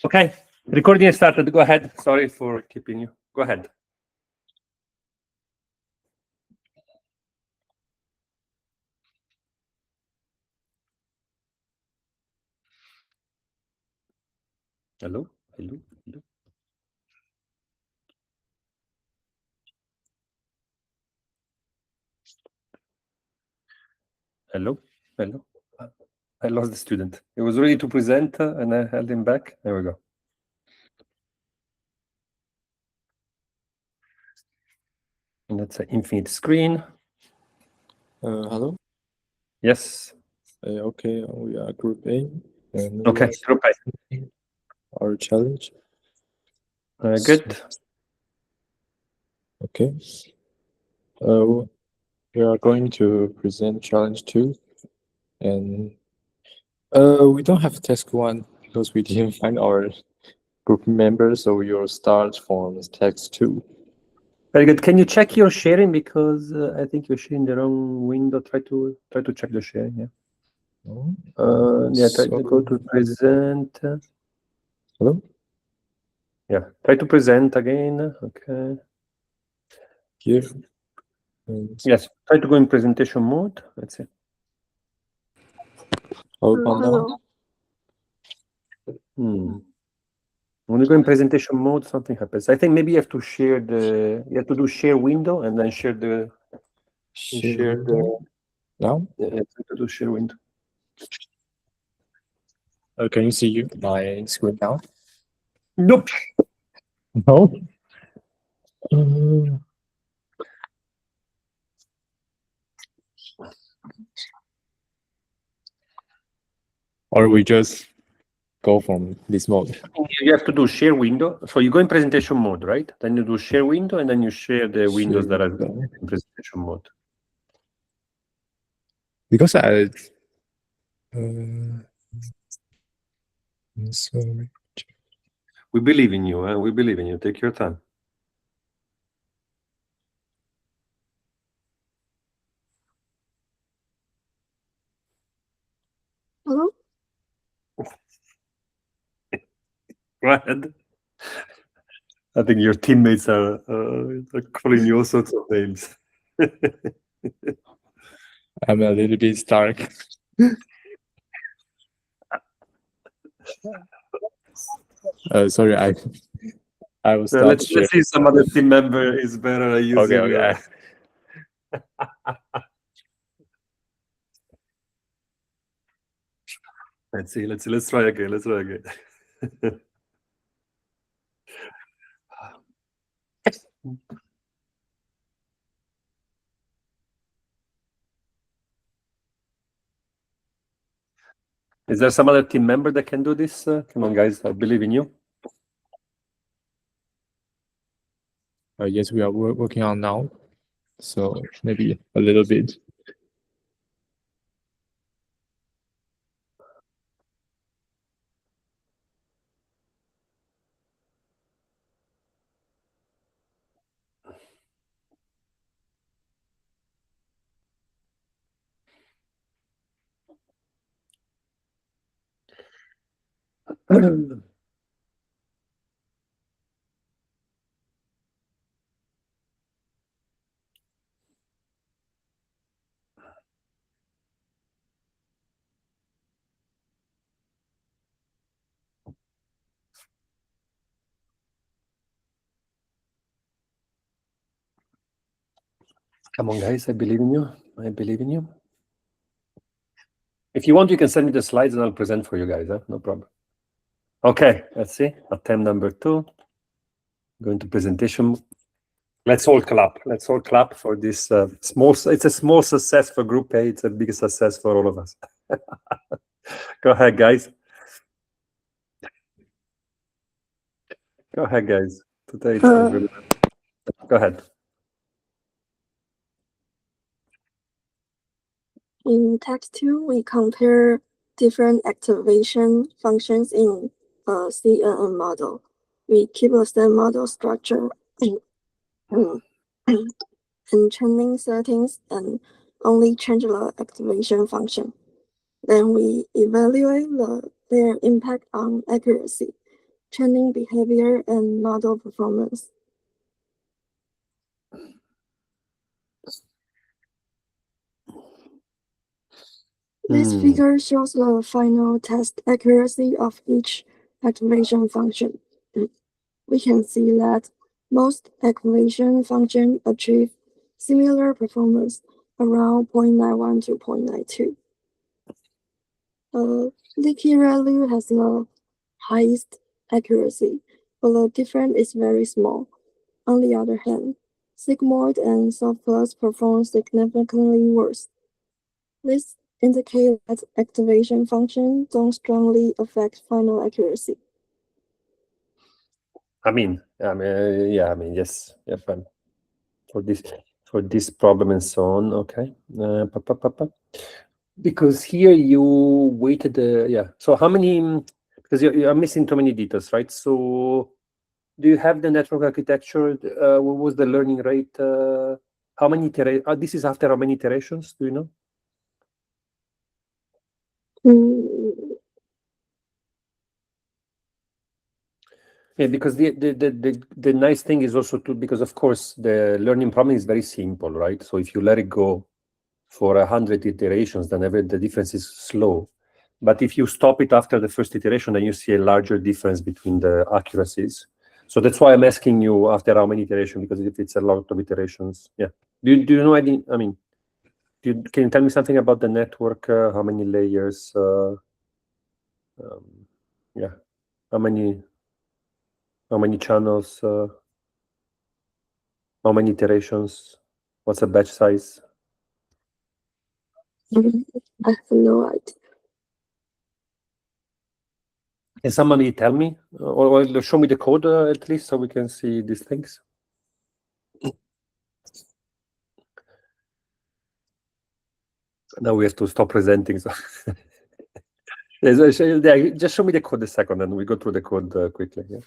Okay, recording has started. Go ahead. Sorry for keeping you. Go ahead. Hello, hello, hello. Hello, hello. I lost the student. He was ready to present and I held him back. There we go. And that's an infinite screen. Hello. Yes. Okay, we are Group A. And Okay, group A. Our challenge. Good. Okay. We are going to present challenge 2, and we don't have task 1 because we didn't find our group members, so we will start from task 2. Very good. Can you check your sharing, because I think you're sharing the wrong window. Try to check the sharing. Yeah. Yeah. Try to go to present. Hello. Yeah. Try to present again. Okay. Here. Yes. Try to go in presentation mode. Let's see. Hello. When you go in presentation mode, something happens. I think maybe you have to share you have to do share window and then share the. Now? Yeah, you have to do share window. Can you see my screen now? Nope. No. Or we just go from this mode. You have to do share window. So you go in presentation mode, right? Then you do share window and then you share the windows that are in presentation mode. Because sorry. We believe in you. We believe in you. Take your time. Hello? Go ahead. I think your teammates are calling you all sorts of names. I'm a little bit stark. Sorry, I will stop. Let's see if some other team member is better at using. Okay. Let's see. Let's try again. Is there some other team member that can do this? Come on, guys. I believe in you. Yes, we are working on now. So maybe a little bit. Come on, guys. I believe in you. If you want, you can send me the slides and I'll present for you guys. No problem. Okay, let's see. Attempt number 2. Going to presentation. Let's all clap. For this small. It's a small success for Group A. It's a big success for all of us. Go ahead, guys. Today it's really... Go ahead. In text 2, we compare different activation functions in a CNN model. We keep the same model structure and training settings and only change the activation function. Then we evaluate their impact on accuracy. training behavior, and model performance. This figure shows the final test accuracy of each activation function. We can see that most activation functions achieve similar performance around 0.91 to 0.92. Leaky value has the highest accuracy, but the difference is very small. On the other hand, sigmoid and softplus perform significantly worse. This indicates that activation functions don't strongly affect final accuracy. Yes, fine. For this problem and so on, okay. Because here you weighted so how many, because you're missing too many details, right? So do you have the network architecture? What was the learning rate? How many this is after how many iterations, do you know? Yeah, because the nice thing is also because of course the learning problem is very simple, right? So if you let it go for 100 iterations, then the difference is slow. But if you stop it after the first iteration, then you see a larger difference between the accuracies. So that's why I'm asking you after how many iterations, because if it's a lot of iterations, yeah. Do you know any? Can you tell me something about the network? How many layers? Yeah, how many channels? How many iterations? What's the batch size? I have no idea. Can somebody tell me or show me the code at least so we can see these things? Now we have to stop presenting. So just show me the code a second and we go through the code quickly. Yeah.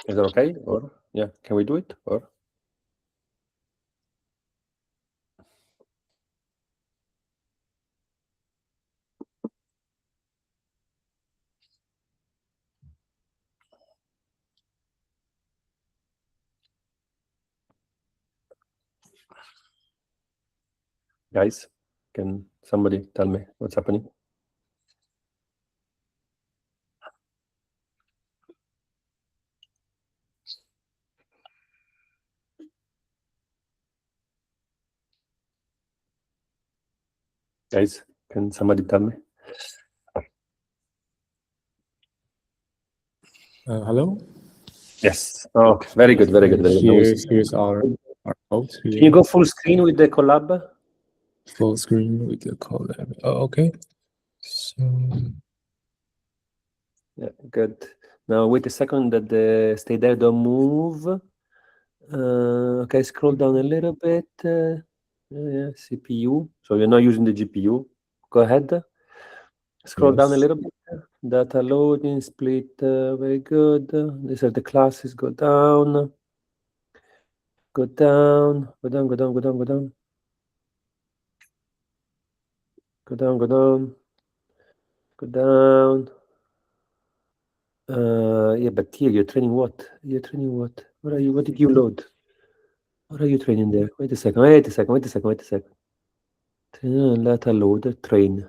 Is that okay? Or yeah, can we do it? Or guys, can somebody tell me what's happening? Guys, can somebody tell me? Hello? Yes. Oh, very good, very good, very good. Here's our code. Can you go full screen with the collab? Full screen with the collab. Oh, okay. So yeah, good. Now wait a second that stay there, don't move. Okay, scroll down a little bit. Yeah, CPU. So you're not using the GPU. Go ahead. Scroll down a little bit. Data loading, split, very good. These are the classes. Go down. Go down. Go down, go down, go down, go down. Go down, go down. Go down. Yeah, but here you're training what? You're training what? What are you? What did you load? What are you training there? Wait a second. Wait a second. Wait a second. Wait a second. Data loader train.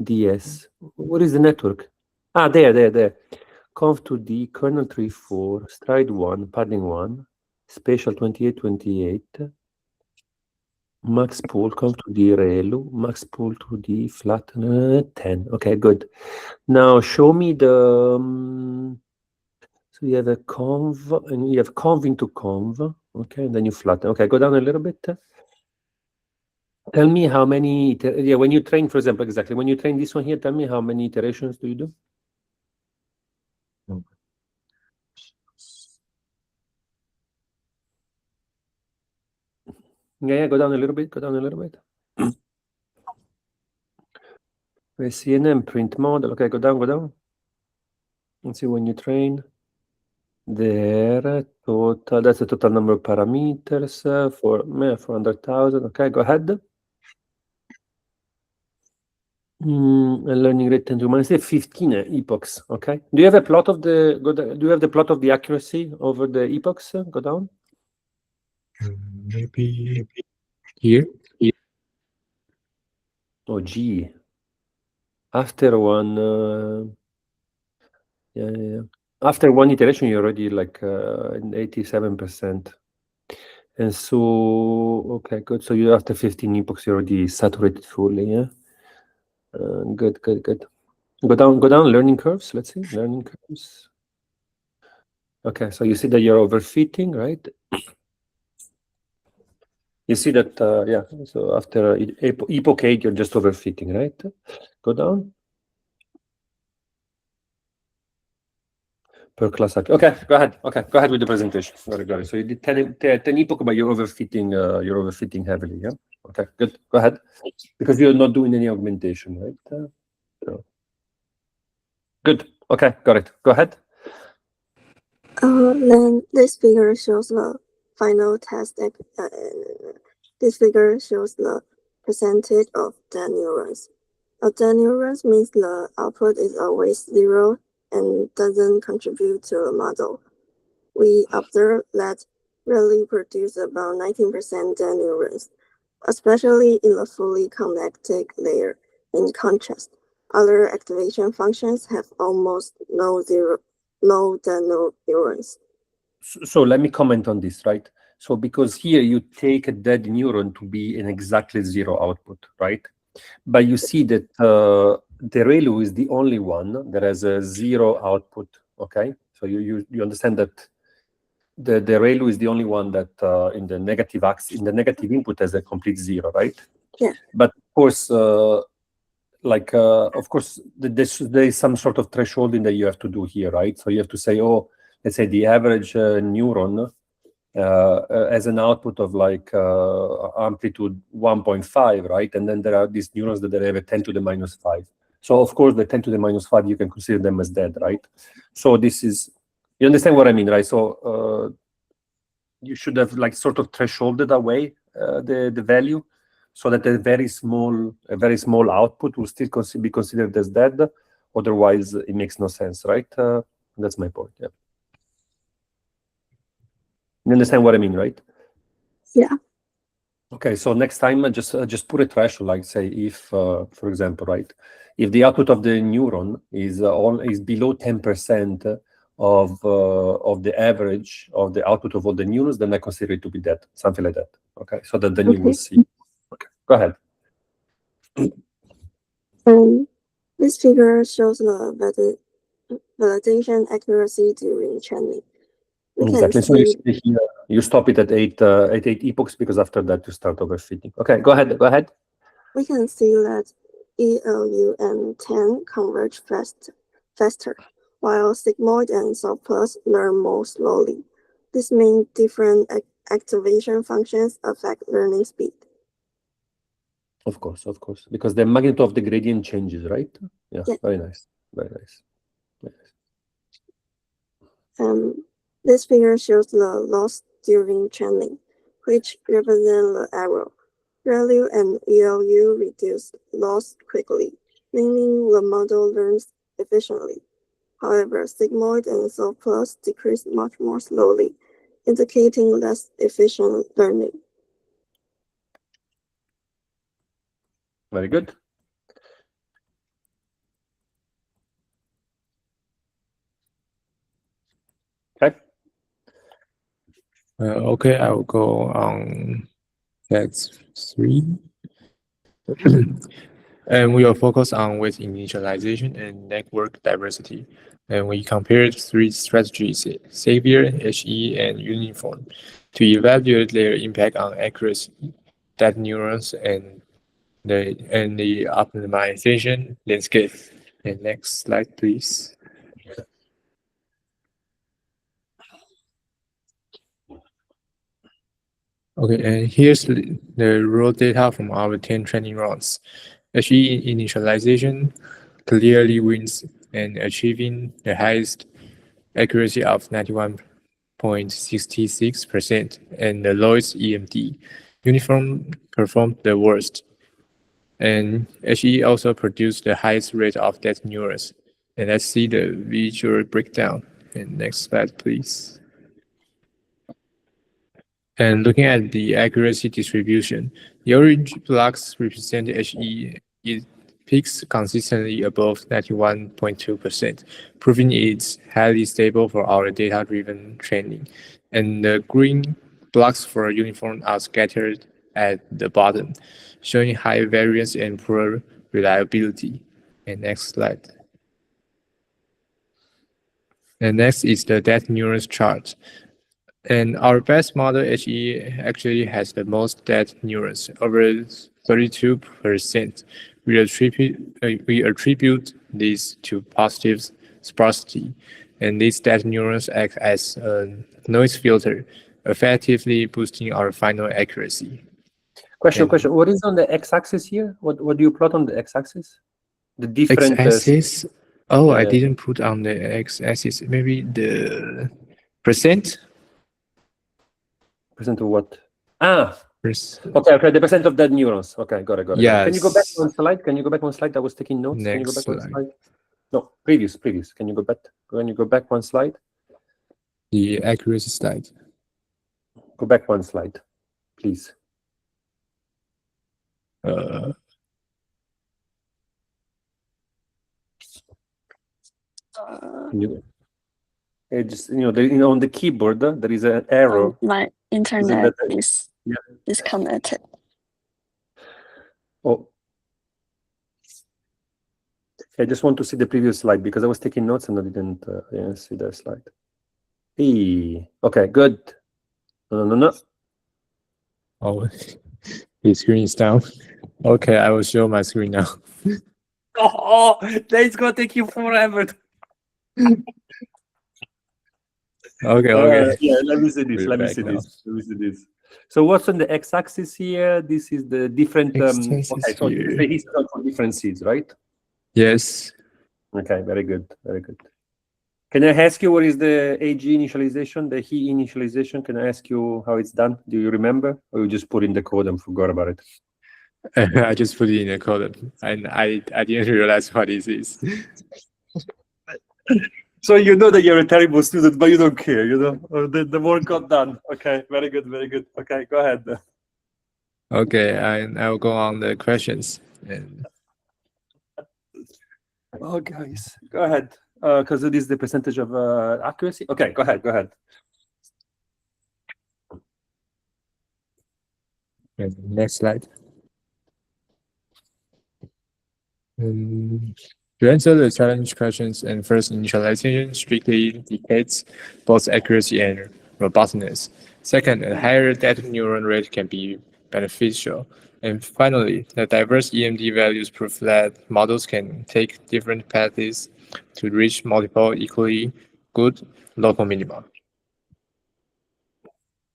DS. What is the network? There. Conv2D, kernel 3.4, stride 1, padding 1, spatial 2828, max pool, conv2D, relu, max pool 2D, flat 10. Okay, good. Now show me the. So you have a conv, and you have conv into conv. Okay, and then you flatten. Okay, go down a little bit. Tell me how many, when you train, for example, exactly, when you train this one here, tell me how many iterations do you do? Yeah, go down a little bit, go down a little bit. CNN print model, okay, go down. Let's see when you train. There, total, that's the total number of parameters for 400,000. Okay, go ahead. And learning rate 10 to minus 15 epochs. Okay. Do you have a plot of the do you have the plot of the accuracy over the epochs? Go down. Maybe here. Oh, gee. After one, yeah. After one iteration, you're already like 87%. And so, okay, good. So you after 15 epochs, you're already saturated fully. Yeah. Good. Go down. Learning curves. Let's see. Learning curves. Okay, so you see that you're overfitting, right? You see that, yeah. So after epoch 8, you're just overfitting, right? Go down. Per class. Okay, go ahead. Okay, go ahead with the presentation. Got it. So you did 10 epoch, but you're overfitting heavily. Yeah. Okay, good. Go ahead. Because you're not doing any augmentation, right? So. Good. Okay, got it. Go ahead. Then this figure shows the final test. This figure shows the percentage of dead neurons. A dead neurons means the output is always 0 and doesn't contribute to the model. We observe that rarely produce about 19% dead neurons, especially in the fully connected layer. In contrast, other activation functions have almost no dead neurons. So let me comment on this, right? So because here you take a dead neuron to be an exactly 0 output, right? But you see that the ReLU is the only one that has a 0 output, okay? So you understand that the ReLU is the only one that in the negative axis, in the negative input has a complete 0, right? Yeah. But of course, there is some sort of thresholding that you have to do here, right? So you have to say, oh, let's say the average neuron as an output of like amplitude 1.5, right? And then there are these neurons that have a 10 to the minus 5. So of course, the 10 to the minus 5, you can consider them as dead, right? So this is, you understand what I mean, right? So you should have like sort of thresholded away the value so that a very small output will still be considered as dead. Otherwise, it makes no sense, right? That's my point, yeah. You understand what I mean, right? Yeah. Okay, so next time just put a threshold, like say if, for example, right, if the output of the neuron is below 10% of the average of the output of all the neurons, then I consider it to be dead, something like that. Okay, so that then you will see. Okay, go ahead. This figure shows the validation accuracy during training. Exactly. So you see here, you stop it at eight epochs because after that you start overfitting. Okay, go ahead. We can see that ELU and 10 converge faster, while sigmoid and soft learn more slowly. This means different activation functions affect learning speed. Of course, because the magnitude of the gradient changes, right? Yeah. Very nice. This figure shows the loss during training, which represent the error. ReLU and ELU reduce loss quickly, meaning the model learns efficiently. However, sigmoid and soft decrease much more slowly, indicating less efficient learning. Very good. Okay. Okay, I will go on fact 3. And we will focus on weight initialization and network diversity. And we compared 3 strategies, Savior, HE, and Uniform, to evaluate their impact on accuracy, dead neurons, and the optimization landscape. And next slide, please. Okay, and here's the raw data from our 10 training runs. HE initialization clearly wins and achieving the highest accuracy of 91.66%, and the lowest EMD. Uniform performed the worst. And HE also produced the highest rate of dead neurons. And let's see the visual breakdown. And next slide, please. And looking at the accuracy distribution, the orange blocks represent HE. It peaks consistently above 91.2%, proving it's highly stable for our data-driven training. And the green blocks for uniform are scattered at the bottom, showing high variance and poor reliability. And next slide. And next is the dead neurons chart. And our best model HE actually has the most dead neurons, over 32%. We attribute this to positive sparsity, and these dead neurons act as a noise filter, effectively boosting our final accuracy. Question. What is on the x-axis here? What do you plot on the x-axis? The different x-axis. Oh, yeah, I yeah. didn't put on the x-axis. Maybe the percent. Percent of what? Okay, the percent of dead neurons. Okay, got it. Yes. Can you go back one slide? I was taking notes. Can you go Next back one slide. slide? No, previous. Can you go back? Can you go back one slide? The accuracy slide. Go back one slide, please. Just on the keyboard there is an arrow. My internet is disconnected. Oh, I just want to see the previous slide because I was taking notes and I didn't see the slide. Okay, good. No. Oh, the screen is down. Okay, I will show my screen now. Oh, that's gonna take you forever. Okay. Yeah, let me see this. So what's on the x-axis here? This is the different. Okay, so this is the histogram for different seeds, right? Yes. Okay, very good. Can I ask you what is the AG initialization, the HE initialization? Can I ask you how it's done? Do you remember, or you just put in the code and forgot about it? I just put it in the code, and I didn't realize what this is. So you know that you're a terrible student, but you don't care, the work got done. Okay, very good. Okay, go ahead. Okay, I'll go on the questions. Oh, guys, go ahead, because it is the percentage of accuracy. Okay, go ahead. Next slide. To answer the challenge questions, and first initialization strictly dictates both accuracy and robustness. Second, a higher dead neuron rate can be beneficial. And finally, the diverse EMD values prove that models can take different paths to reach multiple equally good local minima.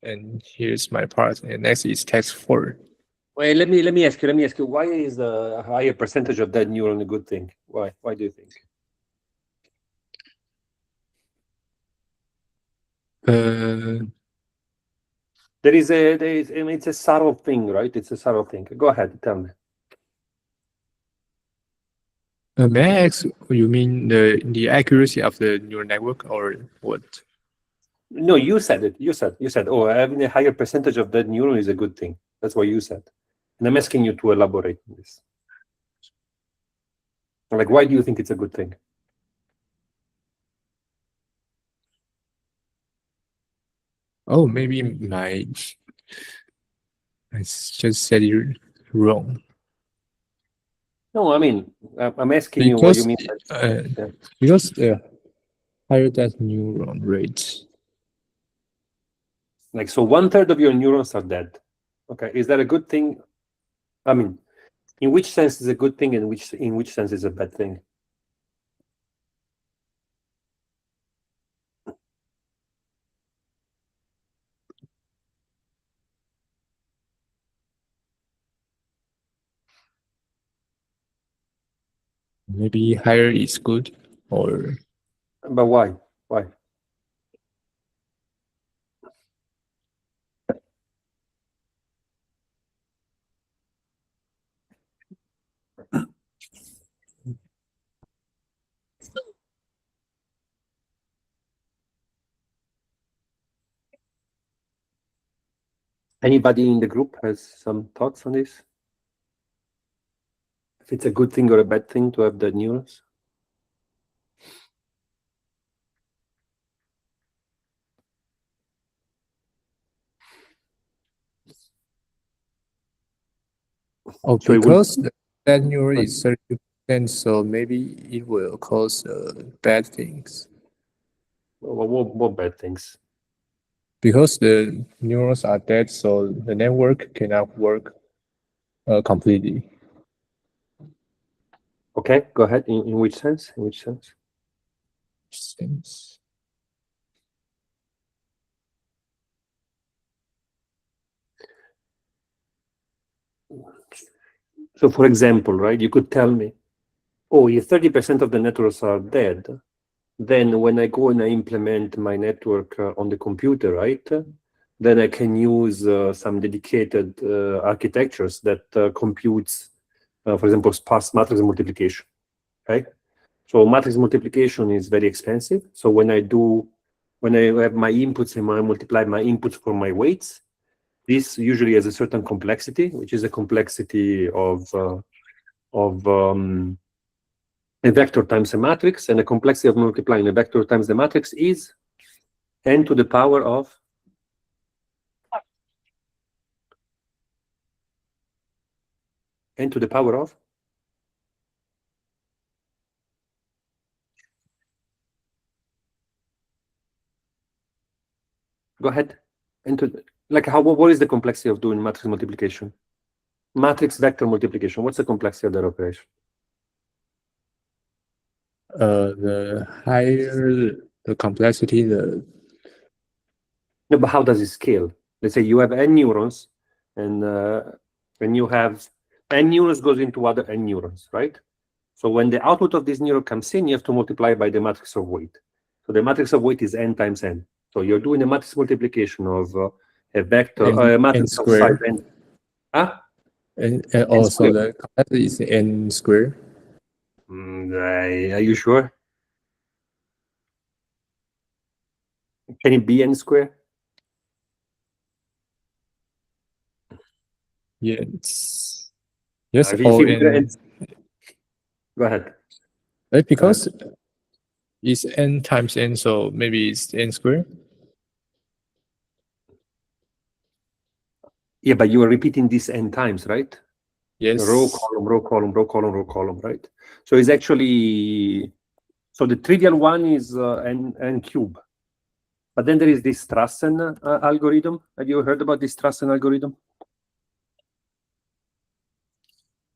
And here's my part. And next is text 4. Wait, let me ask you. Why is the higher percentage of dead neuron a good thing? Why? Why do you think? It's a subtle thing, right? It's a subtle thing. Go ahead, tell me. May I ask, you mean the accuracy of the neural network, or what? No, you said it. You said, oh, having a higher percentage of dead neuron is a good thing. That's what you said. And I'm asking you to elaborate on this. Like, why do you think it's a good thing? Oh, maybe I just said it wrong. No, I mean, I'm asking you what you mean. Because the higher that neuron rate. Like, so 1/3 of your neurons are dead. Okay, is that a good thing? I mean, in which sense is a good thing, and in which sense is a bad thing? Maybe higher is good, or But why? Why? Anybody in the group has some thoughts on this? If it's a good thing or a bad thing to have the neurons? Oh, So it would- because that neuron is 32%, so maybe it will cause bad things. What bad things? Because the neurons are dead, so the network cannot work completely. Okay, go ahead. In which sense? In which sense? Sense. So, for example, right, you could tell me, oh, if 30% of the networks are dead, then when I go and I implement my network on the computer, right, then I can use some dedicated architectures that computes, for example, sparse matrix multiplication, right? So matrix multiplication is very expensive. So when I have my inputs and I multiply my inputs for my weights, this usually has a certain complexity, which is a complexity of a vector times a matrix, and the complexity of multiplying a vector times the matrix is n to the power of n to the power of go ahead. Like what is the complexity of doing matrix multiplication? Matrix vector multiplication. What's the complexity of that operation? The higher the complexity, No, but how does it scale? Let's say you have n neurons, and you have n neurons goes into other n neurons, right? So when the output of this neuron comes in, you have to multiply by the matrix of weight. So the matrix of weight is n times n. So you're doing a matrix multiplication of a vector, a matrix of size n. Huh? and also the complexity is n squared. Are you sure? Can it be n squared? Yes. Yes. If Or you n. Go ahead. Right, because it's n times n, so maybe it's n squared. Yeah, but you are repeating this n times, right? Yes. Row, column, row, column, row, column, row, column, right? So it's actually, so the trivial one is n cube. But then there is this Strassen algorithm. Have you heard about this Strassen algorithm?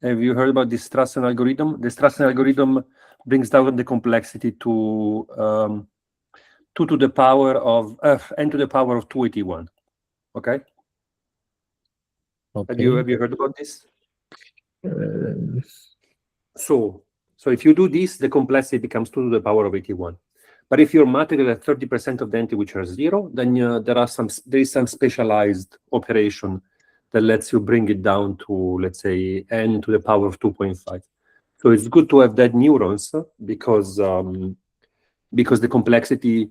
Have you heard about this Strassen algorithm? The Strassen algorithm brings down the complexity to 2 to the power of n to the power of 281. Okay. Okay. Have you heard about this? Uh, So if you do this, the complexity becomes 2 to the power of 81. But if your matrix has 30% of the entity which are 0, then there is some specialized operation that lets you bring it down to, let's say, n to the power of 2.5. So it's good to have dead neurons because the complexity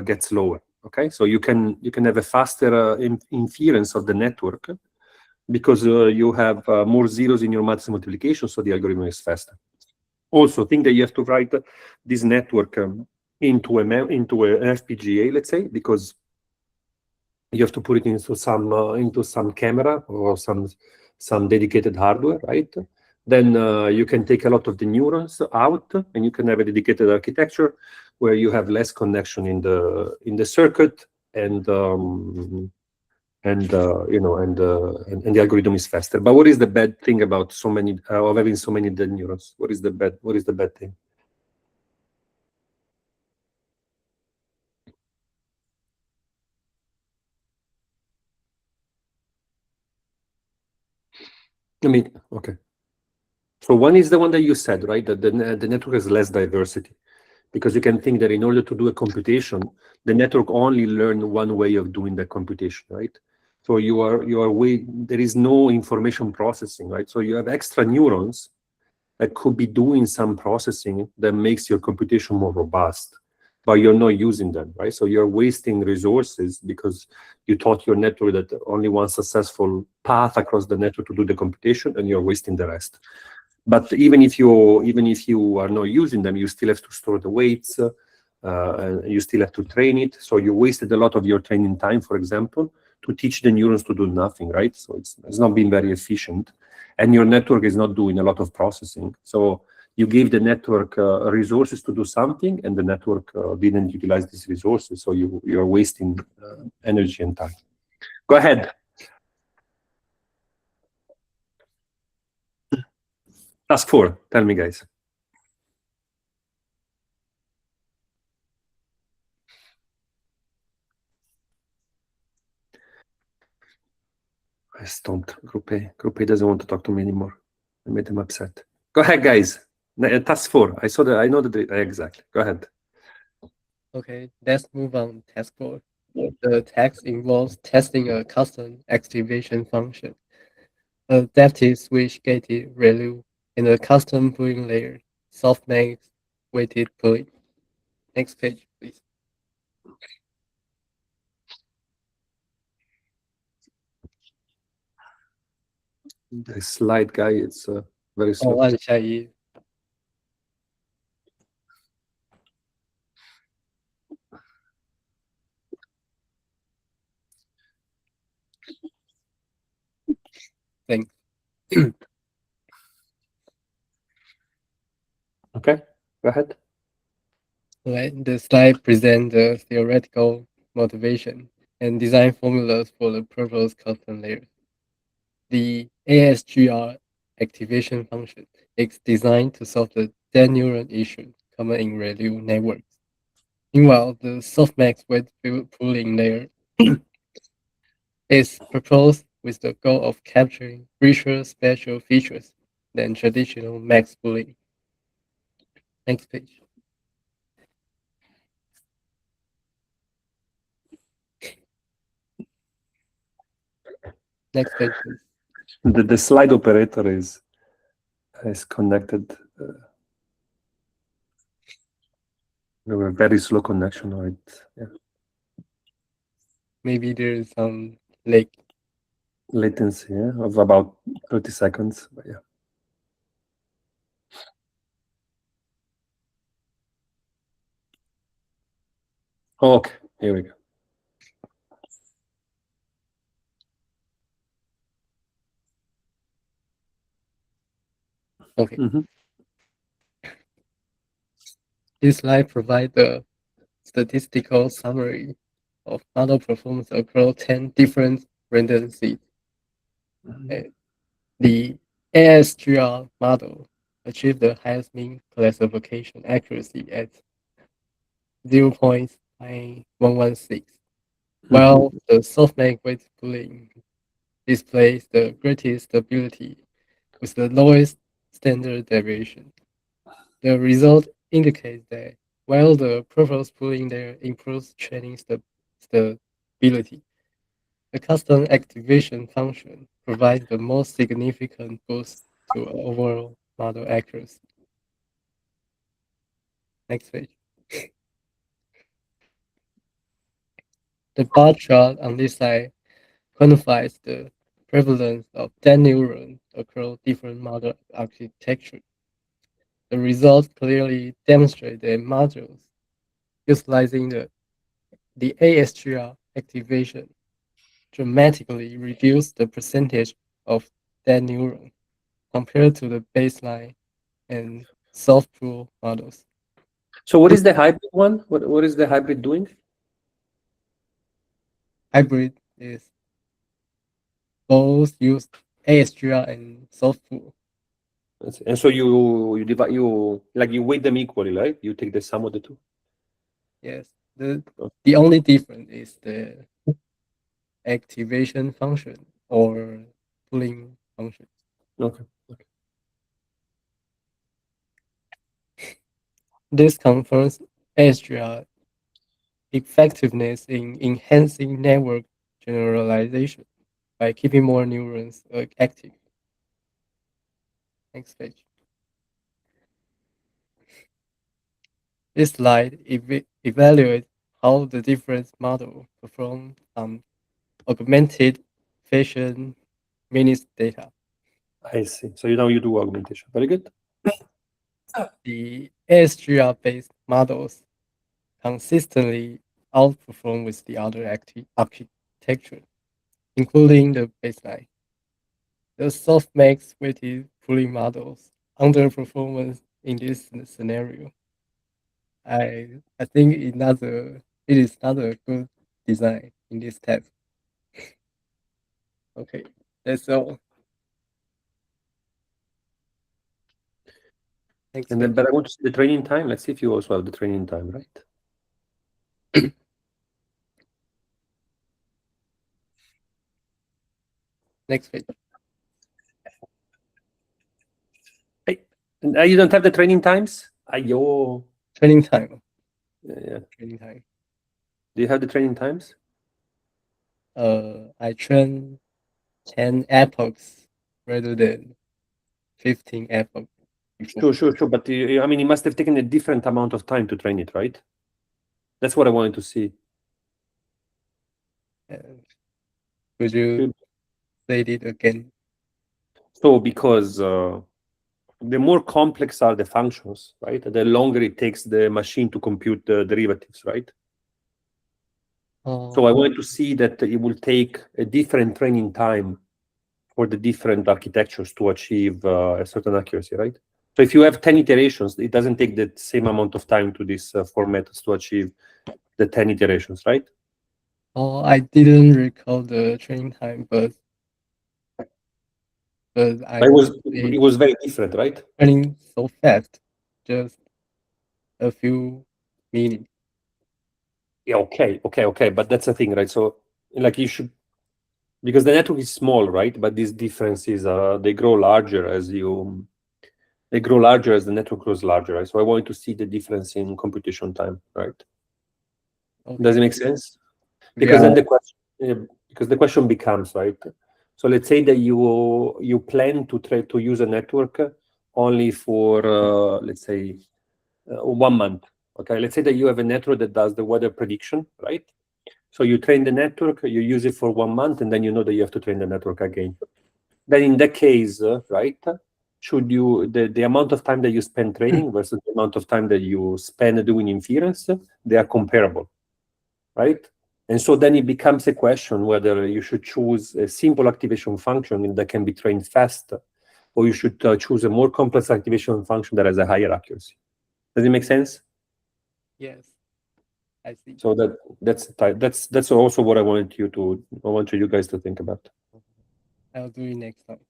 gets lower. Okay, so you can have a faster inference of the network because you have more zeros in your matrix multiplication, so the algorithm is faster. Also, think that you have to write this network into an FPGA, let's say, because you have to put it into some camera or some dedicated hardware, right? Then you can take a lot of the neurons out, and you can have a dedicated architecture where you have less connection in the circuit, and the algorithm is faster. But what is the bad thing about of having so many dead neurons? What is the bad thing? I mean, okay. So one is the one that you said, right? That the network has less diversity, because you can think that in order to do a computation, the network only learned one way of doing that computation, right? So there is no information processing, right? So you have extra neurons that could be doing some processing that makes your computation more robust. but you're not using them, right? So you're wasting resources because you taught your network that only one successful path across the network to do the computation, and you're wasting the rest. But even if you are not using them, you still have to store the weights, and you still have to train it. So you wasted a lot of your training time, for example, to teach the neurons to do nothing, right? So it's not been very efficient, and your network is not doing a lot of processing. So you gave the network resources to do something, and the network didn't utilize these resources. So you're wasting energy and time. Go ahead. Task 4. Tell me, guys. I stopped. Group A. Group A doesn't want to talk to me anymore. I made them upset. Go ahead, guys. Task 4. I know exactly. Go ahead. Okay, let's move on to task 4. The task involves testing a custom activation function, a adaptive switch gated ReLU, and a custom pooling layer, softmax weighted pooling. Next page, please. The slide guy, it's very slow. 按下一页。Thanks. Okay, go ahead. Right, the slide presents the theoretical motivation and design formulas for the proposed custom layers. The ASGR activation function is designed to solve the dead neuron issue common in ReLU networks. Meanwhile, the softmax weight pooling layer is proposed with the goal of capturing richer spatial features than traditional max pooling. Next page. Next page, please. The slide operator is connected. We have a very slow connection, right? Yeah. Maybe there is some Latency, yeah, of about 30 seconds. But yeah. Okay, here we go. Okay. Mm-hmm. This slide provides the statistical summary of model performance across 10 different random seeds. The ASGR model achieved the highest mean classification accuracy at 0.9116, while the softmax weight pooling displays the greatest stability with the lowest standard deviation. The result indicates that while the proposed pooling layer improves training stability, the custom activation function provides the most significant boost to overall model accuracy. Next page. The bar chart on this slide quantifies the prevalence of dead neurons across different model architectures. The results clearly demonstrate that modules utilizing the ASGR activation dramatically reduce the percentage of dead neurons compared to the baseline and soft pool models. So what is the hybrid one? What is the hybrid doing? Hybrid is both use ASGR and soft pool. And so you divide you weight them equally, right? You take the sum of the two. Yes. The only difference is the activation function or pooling function. Okay. This confirms ASGR effectiveness in enhancing network generalization by keeping more neurons active. Next page. This slide evaluates how the different models perform on augmented fashion minutes data. I see. So now you do augmentation. Very good. The ASGR-based models consistently outperform with the other architecture, including the baseline. The softmax weighted pooling models underperformance in this scenario. I think it is not a good design in this test. Okay, that's all. Next And then, page. but I want to see the training time. Let's see if you also have the training time, right? Next page. Hey, you don't have the training times? Ayo. Training time. Yeah. Training time. Do you have the training times? I train 10 epochs rather than 15 epochs. Sure. But I mean, you must have taken a different amount of time to train it, right? That's what I wanted to see. Could you say it again? So, because the more complex are the functions, right, the longer it takes the machine to compute the derivatives, right? So I wanted to see that it will take a different training time for the different architectures to achieve a certain accuracy, right? So if you have 10 iterations, it doesn't take the same amount of time to these 4 methods to achieve the 10 iterations, right? I didn't recall the training time, but I it was very different, right? training so fast, just a few minutes. Yeah, okay. But that's the thing, right? So like you should, because the network is small, right? But these differences they grow larger as the network grows larger, right? So I wanted to see the difference in computation time, right? Okay. Does it make sense? Because then the question becomes, right? So let's say that you plan to try to use a network only for let's say 1 month. Okay, let's say that you have a network that does the weather prediction, right? So you train the network, you use it for 1 month, and then you know that you have to train the network again. Then in that case, right, should you the amount of time that you spend training versus the amount of time that you spend doing inference, they are comparable, right? And so then it becomes a question whether you should choose a simple activation function that can be trained fast, or you should choose a more complex activation function that has a higher accuracy. Does it make sense? Yes, I see. So that's also what I want you guys to think about. I'll do it next time.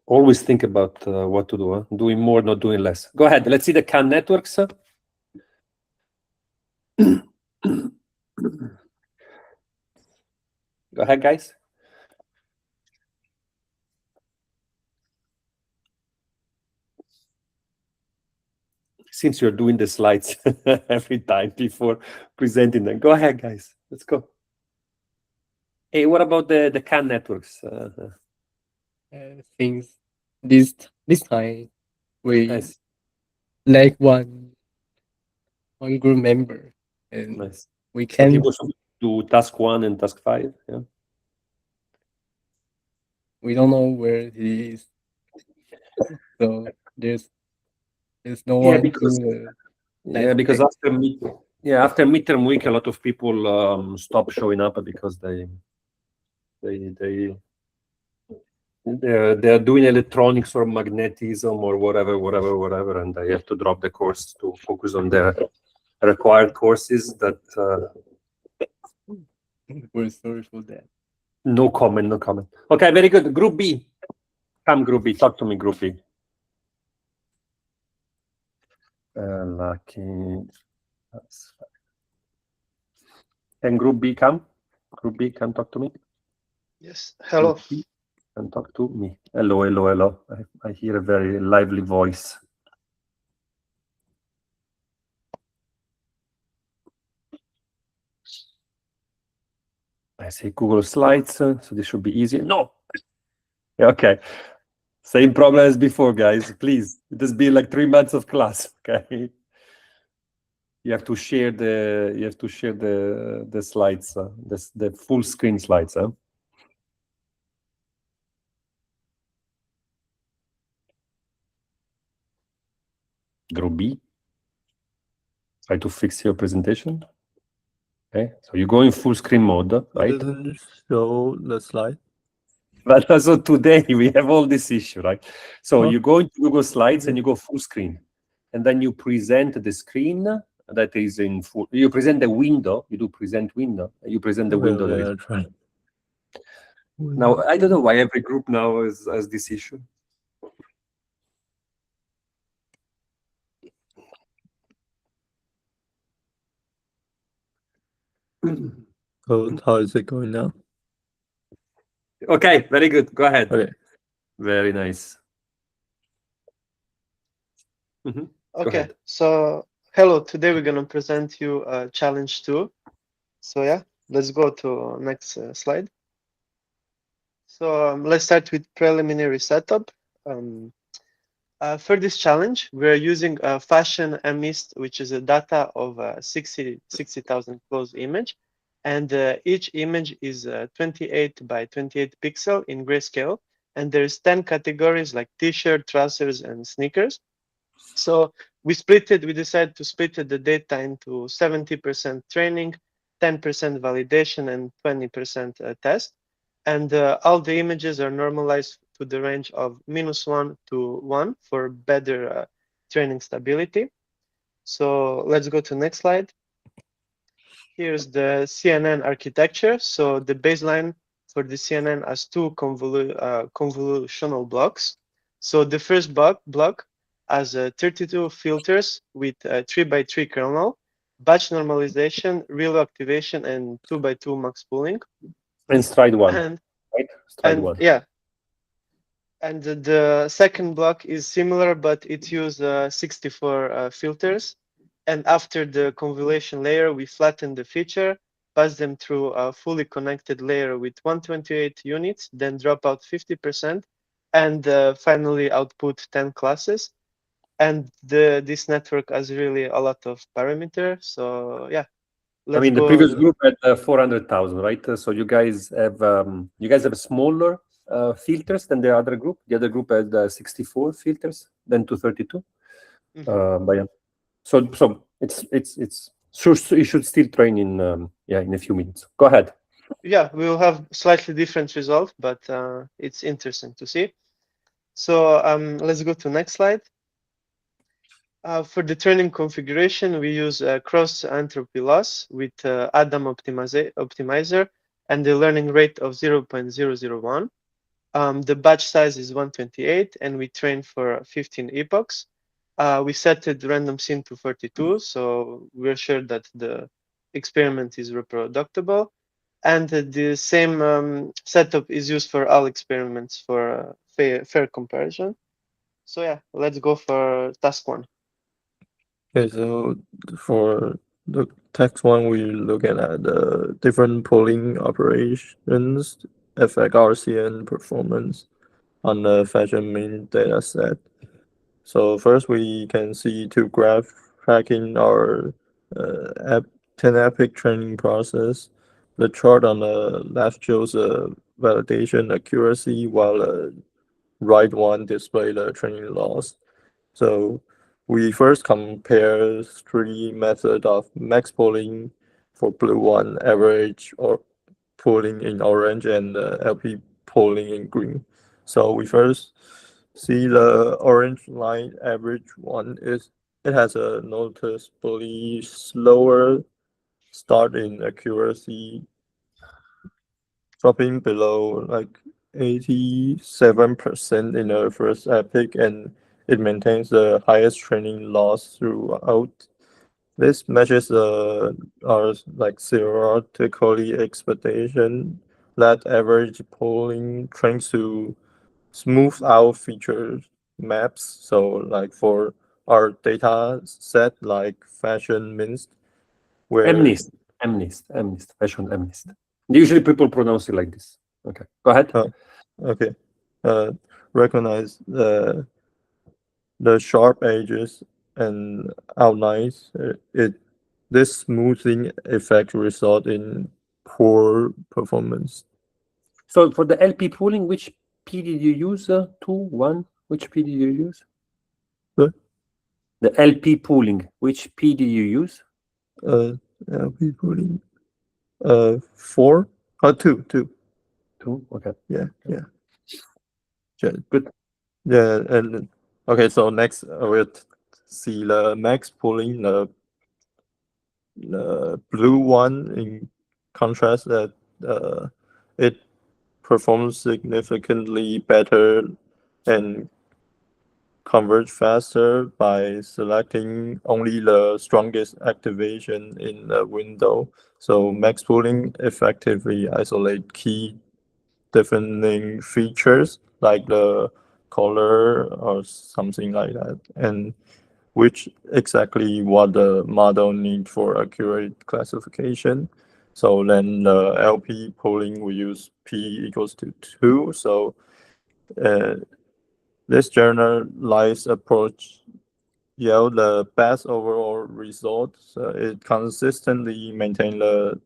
Always think about what to do. Huh? Doing more, not doing less. Go ahead. Let's see the CAN networks. Go ahead, guys. Seems you're doing the slides every time before presenting them. Go ahead, guys. Let's go. Hey, what about the CAN networks? Since this time we Nice. lack one group member, and Nice. we So can he was do task 1 and task 5. Yeah. we don't know where he is, so there's no one because after midterm week, a lot of people stop showing up because they're doing electronics or magnetism or whatever, and they have to drop the course to focus on their required courses. That we're sorry for that. no comment. Okay, very good. Group B, come Group B. Talk to me, Group B. Lucky. Can Group B come? Group B, come talk to me. Yes. Hello. Can talk to me. Hello. I hear a very lively voice. I see Google Slides, so this should be easy. No. Okay. Same problem as before, guys. Please. It has been like 3 months of class. Okay. you have to share the slides, the full screen slides. Huh? Group B. Try to fix your presentation. Okay, so you go in full screen mode, right? It doesn't show the slide. But also today we have all this issue, right? So Oh. you go into Google Slides and you go full screen, and then you present the screen that is in full. You present the window. You do present window. You present the window that is. I'll try. Now I don't know why every group now has this issue. So how is it going now? Okay, very good. Go ahead. Okay. Very nice. Go Okay, ahead. so hello, today we're gonna present you challenge 2. So yeah, let's go to next slide. So let's start with preliminary setup. For this challenge, we're using fashion MIST, which is a data of 60,000 close image. And each image is 28 by 28 pixel in grayscale. And there's 10 categories like t-shirt, trousers, and sneakers. So we decided to split the data into 70% training, 10% validation, and 20% test. And all the images are normalized to the range of -1 to 1 for better training stability. So let's go to next slide. Here's the CNN architecture. So the baseline for the CNN has 2 convolutional blocks. So the first block has 32 filters with 3x3 kernel, batch normalization, real activation, and 2x2 max pooling. And stride 1, And, right? Stride 1. Yeah. And the second block is similar, but it uses 64 filters. And after the convolution layer, we flatten the feature, pass them through a fully connected layer with 128 units, then drop out 50%, and finally output 10 classes. And this network has really a lot of parameters. So yeah, I mean, the previous group had 400,000, right? So you guys have smaller filters than the other group. The other group had 64 filters, then 232. But yeah, so it's sure you should still train in in a few minutes. Go ahead. Yeah, we will have slightly different results, but it's interesting to see. So let's go to next slide. For the training configuration, we use cross entropy loss with Adam optimizer and the learning rate of 0.001. The batch size is 128, and we train for 15 epochs. We set the random scene to 42, so we're sure that the experiment is reproducible. And the same setup is used for all experiments for fair comparison. So yeah, let's go for task 1. Okay, so for the text one, we're looking at the different polling operations affect RCN performance on the fashion main data set. So first, we can see 2 graphs tracking our 10 epoch training process. The chart on the left shows a validation accuracy, while the right one displays the training loss. So we first compare 3 methods of max polling for blue one, average or polling in orange, and LP polling in green. So we first see the orange line average one it has a noticeably slower start in accuracy, dropping below like 87% in the first epoch, and it maintains the highest training loss throughout. This matches our like theoretically expectation that average polling tends to smooth out feature maps. So like for our data set like fashion minst, where MNIST, fashion MNIST. Usually people pronounce it like this. Okay, go ahead. Okay. Recognize the sharp edges and outlines. It this smoothing effect result in poor performance. So for the LP pooling, which P did you use? 2, 1? Which P did you use? What? The LP pooling, which P did you use? LP pooling. 4? 2. 2. Okay. Yeah. Good. Yeah, and okay, so next we'll see the max pooling, the blue one. In contrast, that it performs significantly better and converge faster by selecting only the strongest activation in the window. So max pooling effectively isolate key defining features like the color or something like that, and which exactly what the model need for accurate classification. So then the LP pooling we use P equals to 2. So this generalized approach yield the best overall result. So it consistently maintain the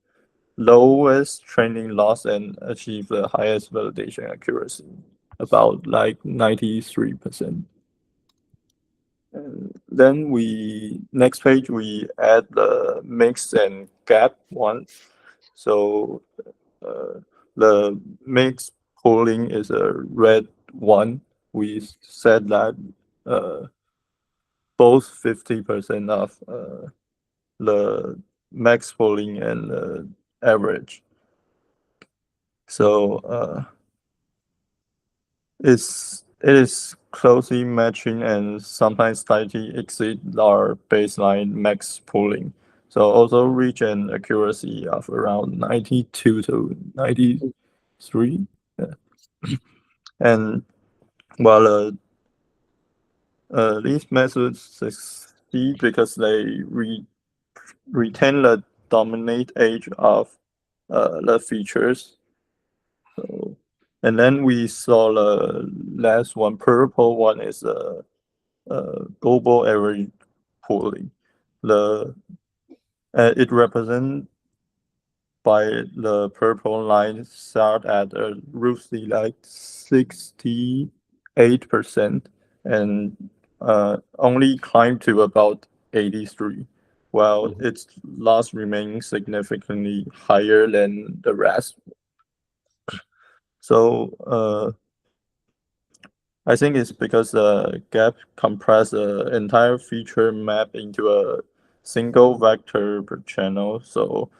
lowest training loss and achieve the highest validation accuracy, about like 93%. And then next page we add the mix and gap one. So the mix pooling is a red one. We said that both 50% of the max pooling and the average. So it is closely matching and sometimes slightly exceed our baseline max pooling. So also reach an accuracy of around 92 to 93. Yeah. And while these methods succeed because they retain the dominant edge of the features. So, and then we saw the last one, purple one is global average pooling. It represents by the purple line start at roughly like 68% and only climb to about 83, while its loss remains significantly higher than the rest. So I think it's because the gap compress the entire feature map into a single vector per channel. So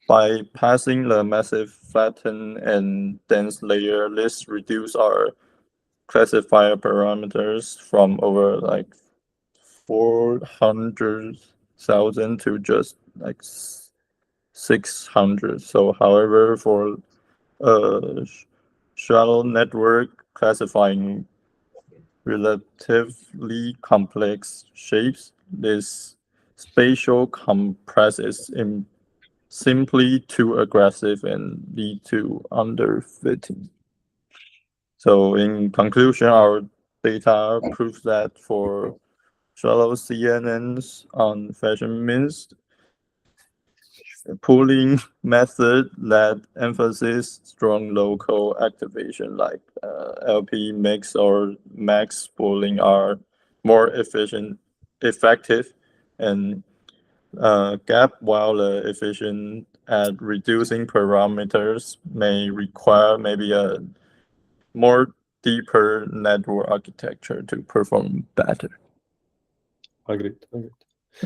by passing the massive flattened and dense layer, this reduce our classifier parameters from over like 400,000 to just like 600. So however, for shallow network classifying relatively complex shapes, this spatial compress is simply too aggressive and lead to underfitting. So in conclusion, our data proves that for shallow CNNs on fashion mist, pooling method that emphasizes strong local activation like LP mix or max pooling are more effective, and gap, while efficient at reducing parameters, may require maybe a more deeper network architecture to perform better. Agreed. Okay.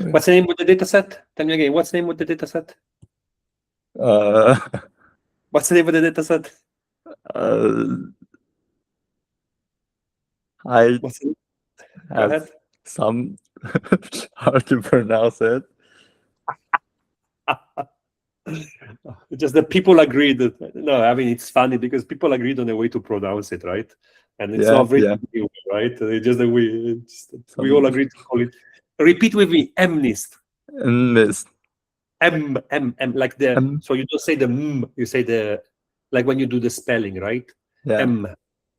What's the name of the data set? Tell me again, what's the name of the data set? What's the name of the data set? I What's the name? Go have ahead. some hard to pronounce it. Just the people agreed. No, I mean, it's funny because people agreed on the way to pronounce it, right? And it's not written anywhere, right? It's just that we all agreed to call it. Repeat with me, MNIST. MNIST. M, like the, M. so you don't say the M, you say the, like when you do the spelling, right? Yeah.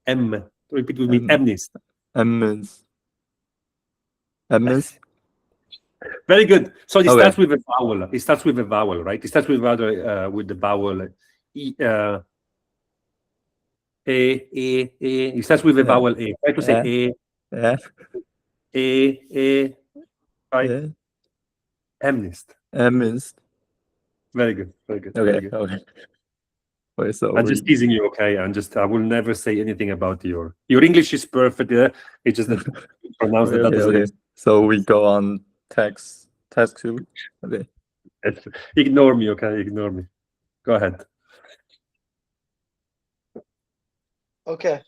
M. Repeat with me, MNIST. MNIST. MNIST. Very good. So it Okay. starts with a vowel. It starts with a vowel, right? It starts with the vowel e. A. It starts with a Yeah. vowel A. Try to say A. Yeah. A. Right. Yeah. Amnist. Means Very good. Very good. okay. Very good. Okay. Okay, so I'm just teasing you, okay? I will never say anything about your English is perfect. Yeah? It's just that you pronounce okay, that okay, doesn't okay. So we go on task 2. Okay. exist. Ignore me, okay? Ignore me. Go ahead. Okay.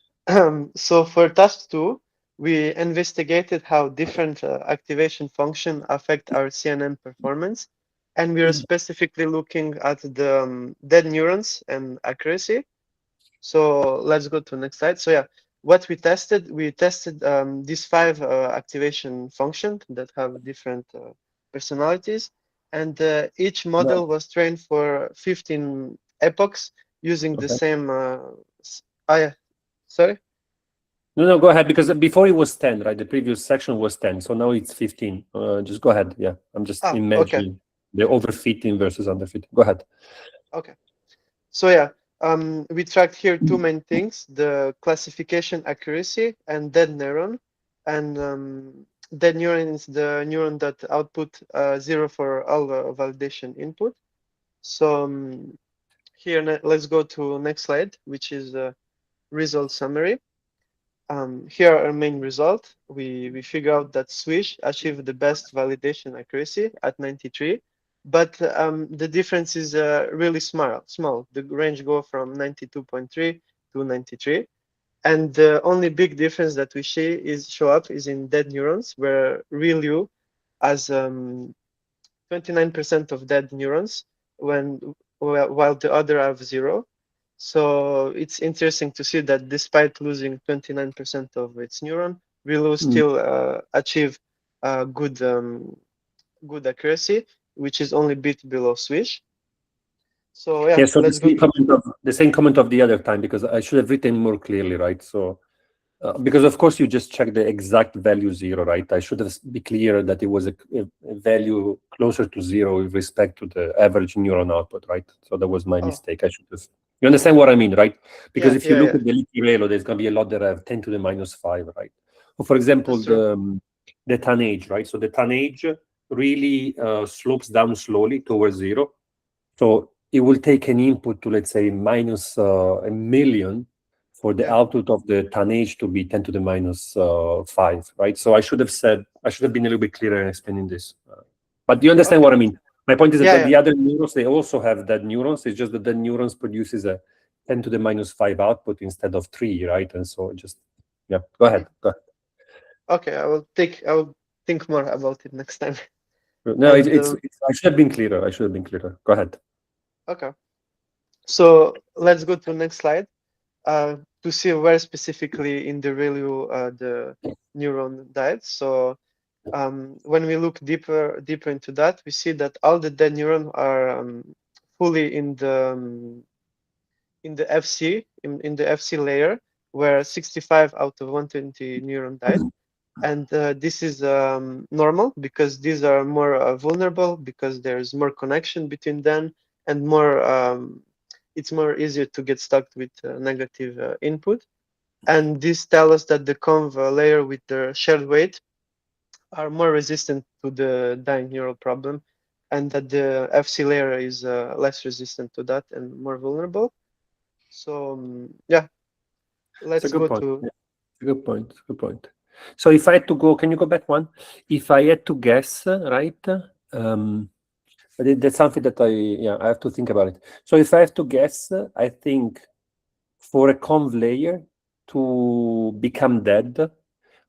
So for task 2, we investigated how different activation function affect our CNN performance, and we are specifically looking at the dead neurons and accuracy. So let's go to the next slide. So yeah, what we tested these 5 activation functions that have different personalities, and each model was trained for 15 epochs using the Okay. same. Sorry. No, go ahead, because before it was 10, right? The previous section was 10, so now it's 15. Just go ahead. Yeah, I'm just imagining the overfitting versus underfitting. Go ahead. Okay. So yeah, we tracked here 2 main things: the classification accuracy and dead neuron. And dead neuron is the neuron that output 0 for all validation input. So here, let's go to next slide, which is a result summary. Here are our main result. We figure out that Swish achieved the best validation accuracy at 93, but the difference is really small. The range go from 92.3 to 93, and the only big difference that we show up is in dead neurons, where RealU has 29% of dead neurons while the other have 0. So it's interesting to see that despite losing 29% of its neuron, RealU still achieve good accuracy, which is only a bit below Swish. So yeah, So let's go. the same comment of the other time, because I should have written more clearly, right? So because of course you just check the exact value 0, right? I should have be clear that it was a value closer to 0 with respect to the average neuron output, right? So that was my mistake. I should have. You understand what I mean, right? Because if you look at the Litirelo, there's going to be a lot that have 10 to the minus 5, right? Or for example, the tonnage, right? So the tonnage really slopes down slowly towards 0. So it will take an input to, let's say, minus a million for the output of the tonnage to be 10 to the minus 5, right? So I should have been a little bit clearer in explaining this. But do you understand what I mean? My point is that the other neurons, they also have dead neurons. It's just that the neurons produces a 10 to the minus 5 output instead of 3, right? And so just, yeah, go ahead. Okay, I will think more about it next time. No, I should have been clearer. Go ahead. Okay. So let's go to the next slide to see where specifically in the RealU the neuron died. So when we look deeper into that, we see that all the dead neurons are fully in the FC in the FC layer, where 65 out of 120 neuron died. And this is normal because these are more vulnerable, because there's more connection between them, and it's more easier to get stuck with negative input. And this tells us that the conv layer with the shared weight are more resistant to the dying neural problem, and that the FC layer is less resistant to that and more vulnerable. So yeah, let's go to. Good point. So if I had to go, can you go back one? If I had to guess, right? That's something that I have to think about it. So if I have to guess, I think for a conv layer to become dead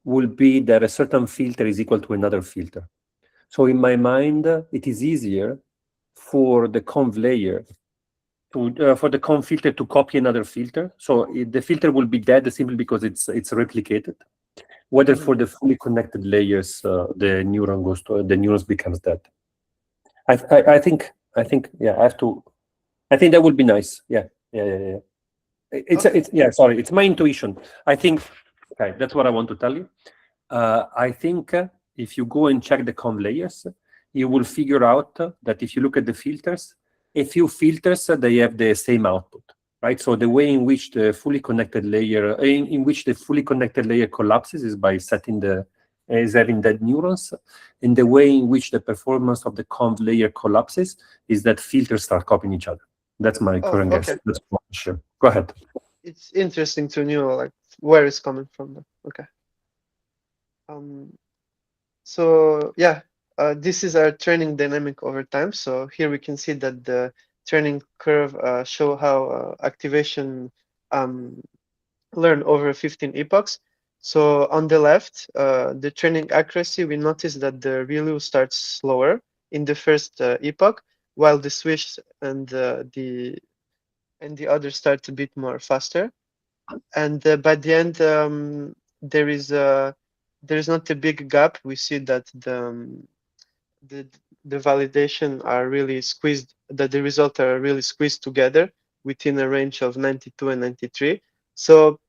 will be that a certain filter is equal to another filter. So in my mind, it is easier for the conv layer for the conv filter to copy another filter. So the filter will be dead simply because it's replicated. Whether for the fully connected layers, the neurons becomes dead. I think yeah, I have to. I think that would be nice. Yeah. It's my intuition. I think. Okay, that's what I want to tell you. I think if you go and check the conv layers, you will figure out that if you look at the filters, a few filters, they have the same output, right? So the way in which the fully connected layer, in which the fully connected layer collapses is by setting is having dead neurons. And the way in which the performance of the conv layer collapses is that filters start copying each other. That's my current guess. Okay. That's sure. Go ahead. It's interesting to know like where it's coming from. Okay. So yeah, this is our training dynamic over time. So here we can see that the training curve show how activation learn over 15 epochs. So on the left, the training accuracy, we notice that the ReLU starts slower in the first epoch, while the switch and the other start a bit more faster. And by the end, there is not a big gap. We see that the validation are really squeezed, that the results are really squeezed together within a range of 92 and 93. So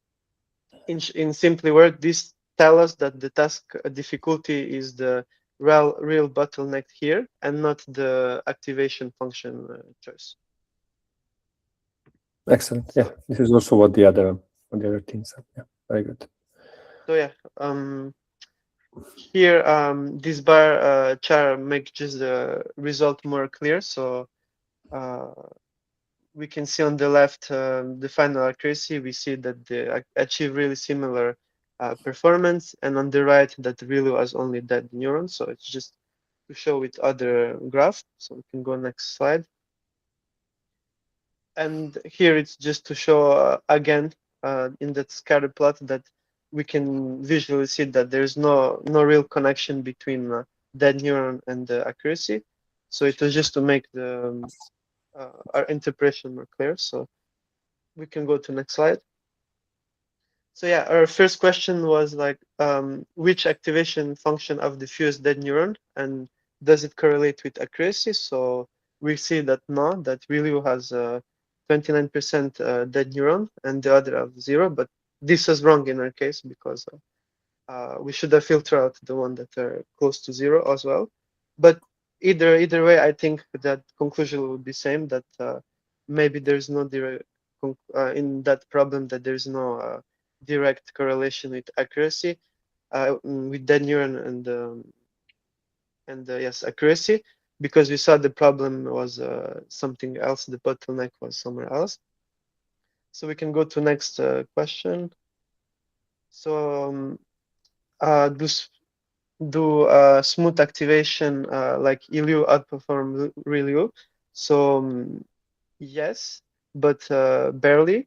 in simply word, this tells us that the task difficulty is the real bottleneck here and not the activation function choice. Excellent. Yeah, this is also what the other teams have. Yeah, very good. So yeah, here this bar chart makes just the result more clear. So we can see on the left the final accuracy. We see that they achieve really similar performance, and on the right that really has only dead neurons. So it's just to show with other graph. So we can go next slide. And here it's just to show again in that scatter plot that we can visually see that there's no real connection between dead neuron and the accuracy. So it was just to make the our interpretation more clear. So we can go to next slide. So yeah, our first question was like, which activation function of the fused dead neuron, and does it correlate with accuracy? So we see that no, that really has 29% dead neuron and the other have 0, but this was wrong in our case because we should have filtered out the one that are close to 0 as well. But either way, I think that conclusion would be same, that maybe there's no direct in that problem, that there's no direct correlation with accuracy with dead neuron and yes, accuracy, because we saw the problem was something else, the bottleneck was somewhere else. So we can go to next question. So do smooth activation like ILU outperform ReLU? So yes, but barely.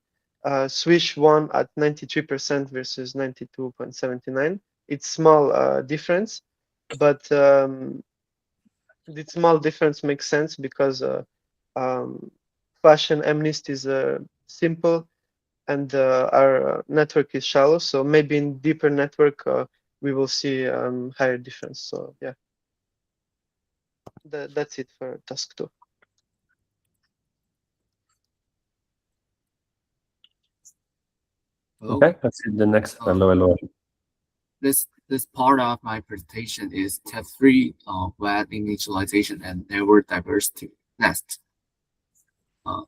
Swish won at 93% versus 92.79. It's small difference, but the small difference makes sense because fashion MNIST is simple and our network is shallow. So maybe in deeper network we will see higher difference. So yeah, that's it for task 2. Okay, let's see the next. Hello. This part of my presentation is test 3 of web initialization and network diversity test.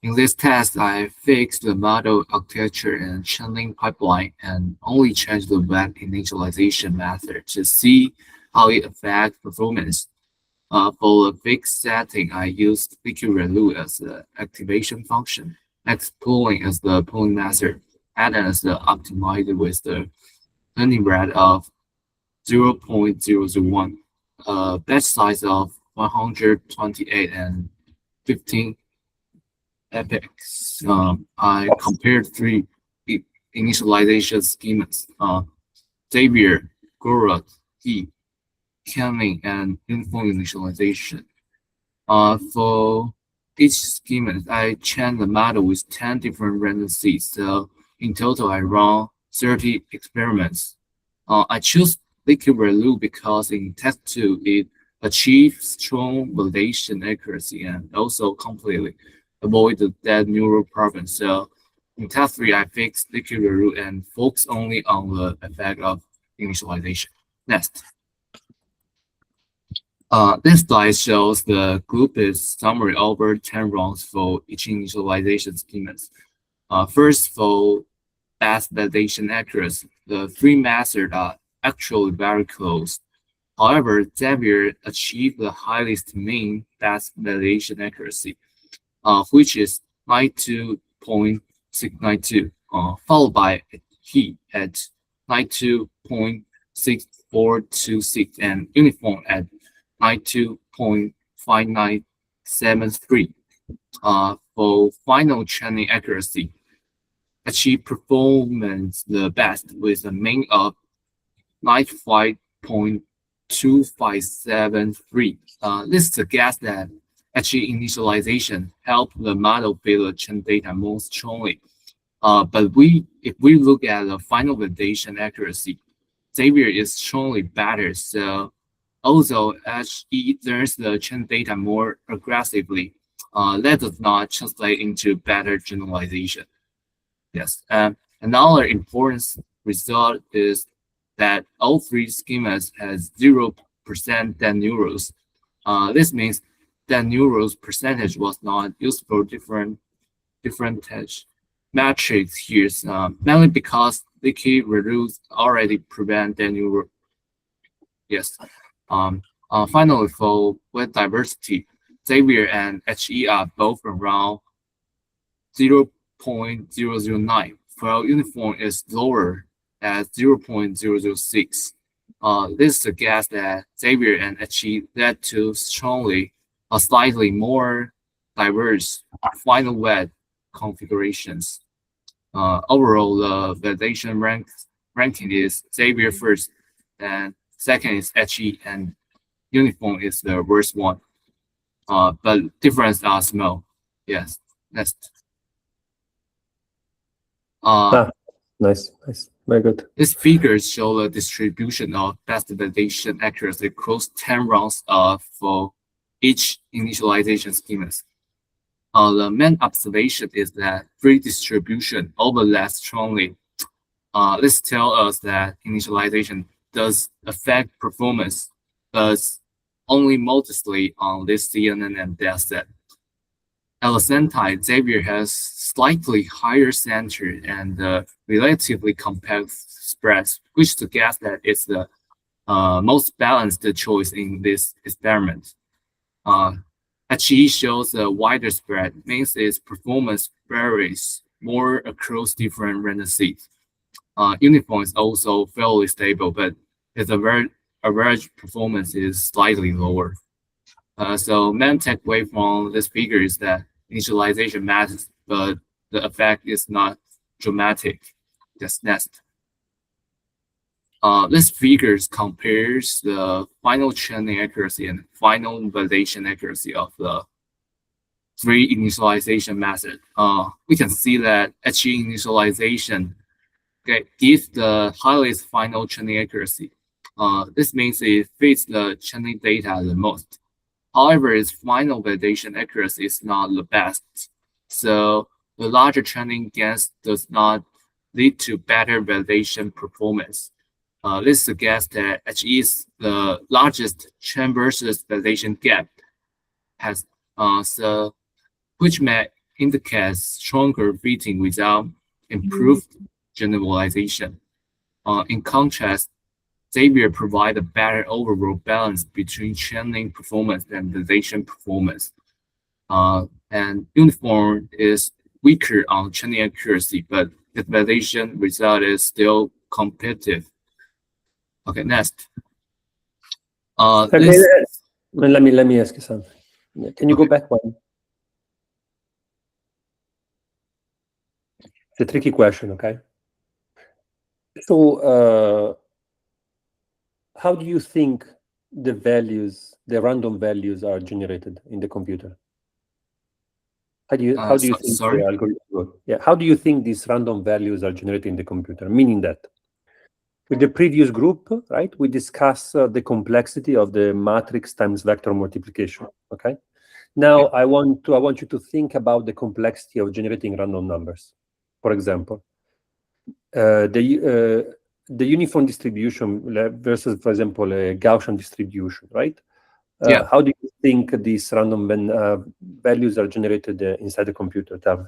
In this test, I fixed the model architecture and channeling pipeline and only changed the web initialization method to see how it affects performance. For the fixed setting, I used liquid as the activation function, xpooling as the pooling method, and as the optimizer with the turning rate of 0.001, batch size of 128 and 15 epochs. I compared 3 initialization schemas, Xavier, Gorod, T, Canning, and uniform initialization. For each schema, I trained the model with 10 different random seeds. So in total, I run 30 experiments. I choose liquid ReLU because in test 2, it achieves strong validation accuracy and also completely avoid the dead neural problem. So in test 3, I fixed liquid ReLU and focus only on the effect of initialization. Next. This slide shows the grouped summary over 10 rounds for each initialization schemas. First, for best validation accuracy, the three methods are actually very close. However, Xavier achieved the highest mean best validation accuracy, which is 92.692, followed by He at 92.6426 and Uniform at 92.5973. For final training accuracy, achieve performance the best with a mean of 95.2573. This suggests that actually initialization helped the model build the chain data more strongly. But if we look at the final validation accuracy, Xavier is strongly better. So although HE learns the chain data more aggressively, that does not translate into better generalization. Yes, another important result is that all three schemas has 0% dead neurons. This means that neurons percentage was not used for different metrics here, mainly because the key rules already prevent dead neuron. Yes. Finally, for web diversity, Xavier and HE are both around 0.009, while Uniform is lower at 0.006. This suggests that Xavier and HE led to slightly more diverse final web configurations. Overall, the validation ranking is Xavier first, and second is HE, and Uniform is the worst one. But differences are small. Yes. Next. Nice, very good. These figures show the distribution of best validation accuracy across 10 rounds for each initialization schemas. The main observation is that free distribution overlaps strongly. This tells us that initialization does affect performance, but only modestly on this CNN and dataset. At the same time, Xavier has slightly higher center and relatively compact spreads, which suggests that it's the most balanced choice in this experiment. HE shows a wider spread, means its performance varies more across different random seeds. Uniform is also fairly stable, but its average performance is slightly lower. So main takeaway from this figure is that initialization matters, but the effect is not dramatic. Just next. This figure compares the final training accuracy and final validation accuracy of the three initialization methods. We can see that HE initialization gives the highest final training accuracy. This means it fits the training data the most. However, its final validation accuracy is not the best. So the larger training gains does not lead to better validation performance. This suggests that HE is the largest chain versus validation gap, which may indicate stronger fitting without improved generalization. In contrast, Xavier provides a better overall balance between training performance and validation performance. And Uniform is weaker on training accuracy, but the validation result is still competitive. Okay, next. Let me ask you something. Can you go back one? It's a tricky question, okay? So how do you think the random values are generated in the computer? How do you think sorry? the algorithm works? Yeah, how do you think these random values are generated in the computer? Meaning that with the previous group, right, we discussed the complexity of the matrix times vector multiplication. Okay. Now I want you to think about the complexity of generating random numbers. For example, the uniform distribution versus, for example, a Gaussian distribution, right? Yeah. How do you think these random values are generated inside the computer? Tell me.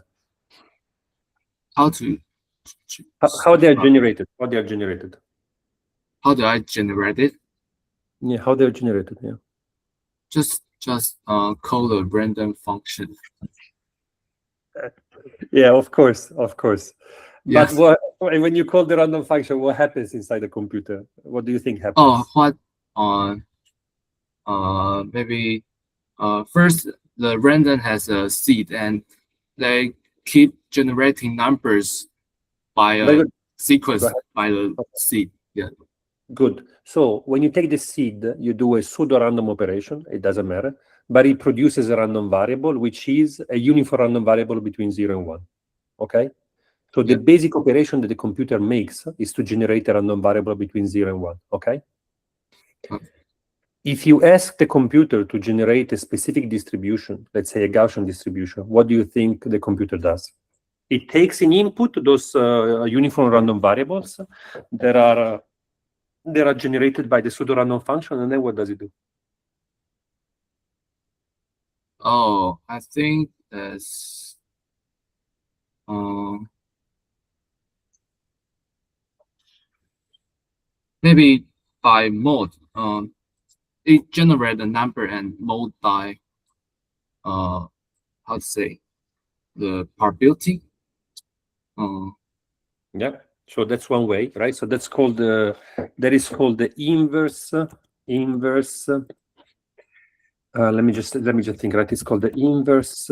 How to How they are generated? How they are generated? how do I generate it? Yeah, how they're generated? Yeah. Just call a random function. Yeah, of course, of course. But Yes. when you call the random function, what happens inside the computer? What do you think happens? Oh, what maybe first the random has a seed and they keep generating numbers by Very a good. sequence Go ahead. by the Okay. seed. Yeah. Good. So when you take the seed, you do a pseudo-random operation. It doesn't matter, but it produces a random variable, which is a uniform random variable between 0 and 1. Okay. So the Yeah. basic operation that the computer makes is to generate a random variable between 0 and 1. Okay. Okay. If you ask the computer to generate a specific distribution, let's say a Gaussian distribution, what do you think the computer does? It takes in input those uniform random variables that are generated by the pseudo-random function, and then what does it do? Oh, I think that's maybe by mode. It generate a number and mode by how to say the probability. Yeah. So that's one way, right? So that's called that is called the inverse. Let me just think. Right, it's called the inverse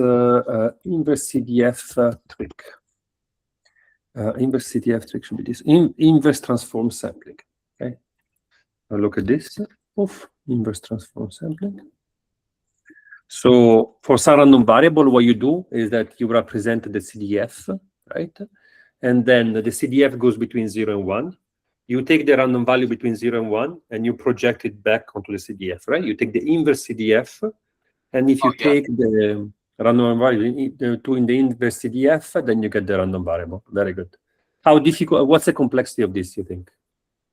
CDF trick. Inverse CDF trick should be this inverse transform sampling. Okay. Now look at this. Oof, inverse transform sampling. So for some random variable, what you do is that you represent the CDF, right? And then the CDF goes between 0 and 1. You take the random value between 0 and 1, and you project it back onto the CDF, right? You take the inverse CDF, and if you take the random value in the inverse CDF, then you get the random variable. Very good. How difficult? What's the complexity of this, you think?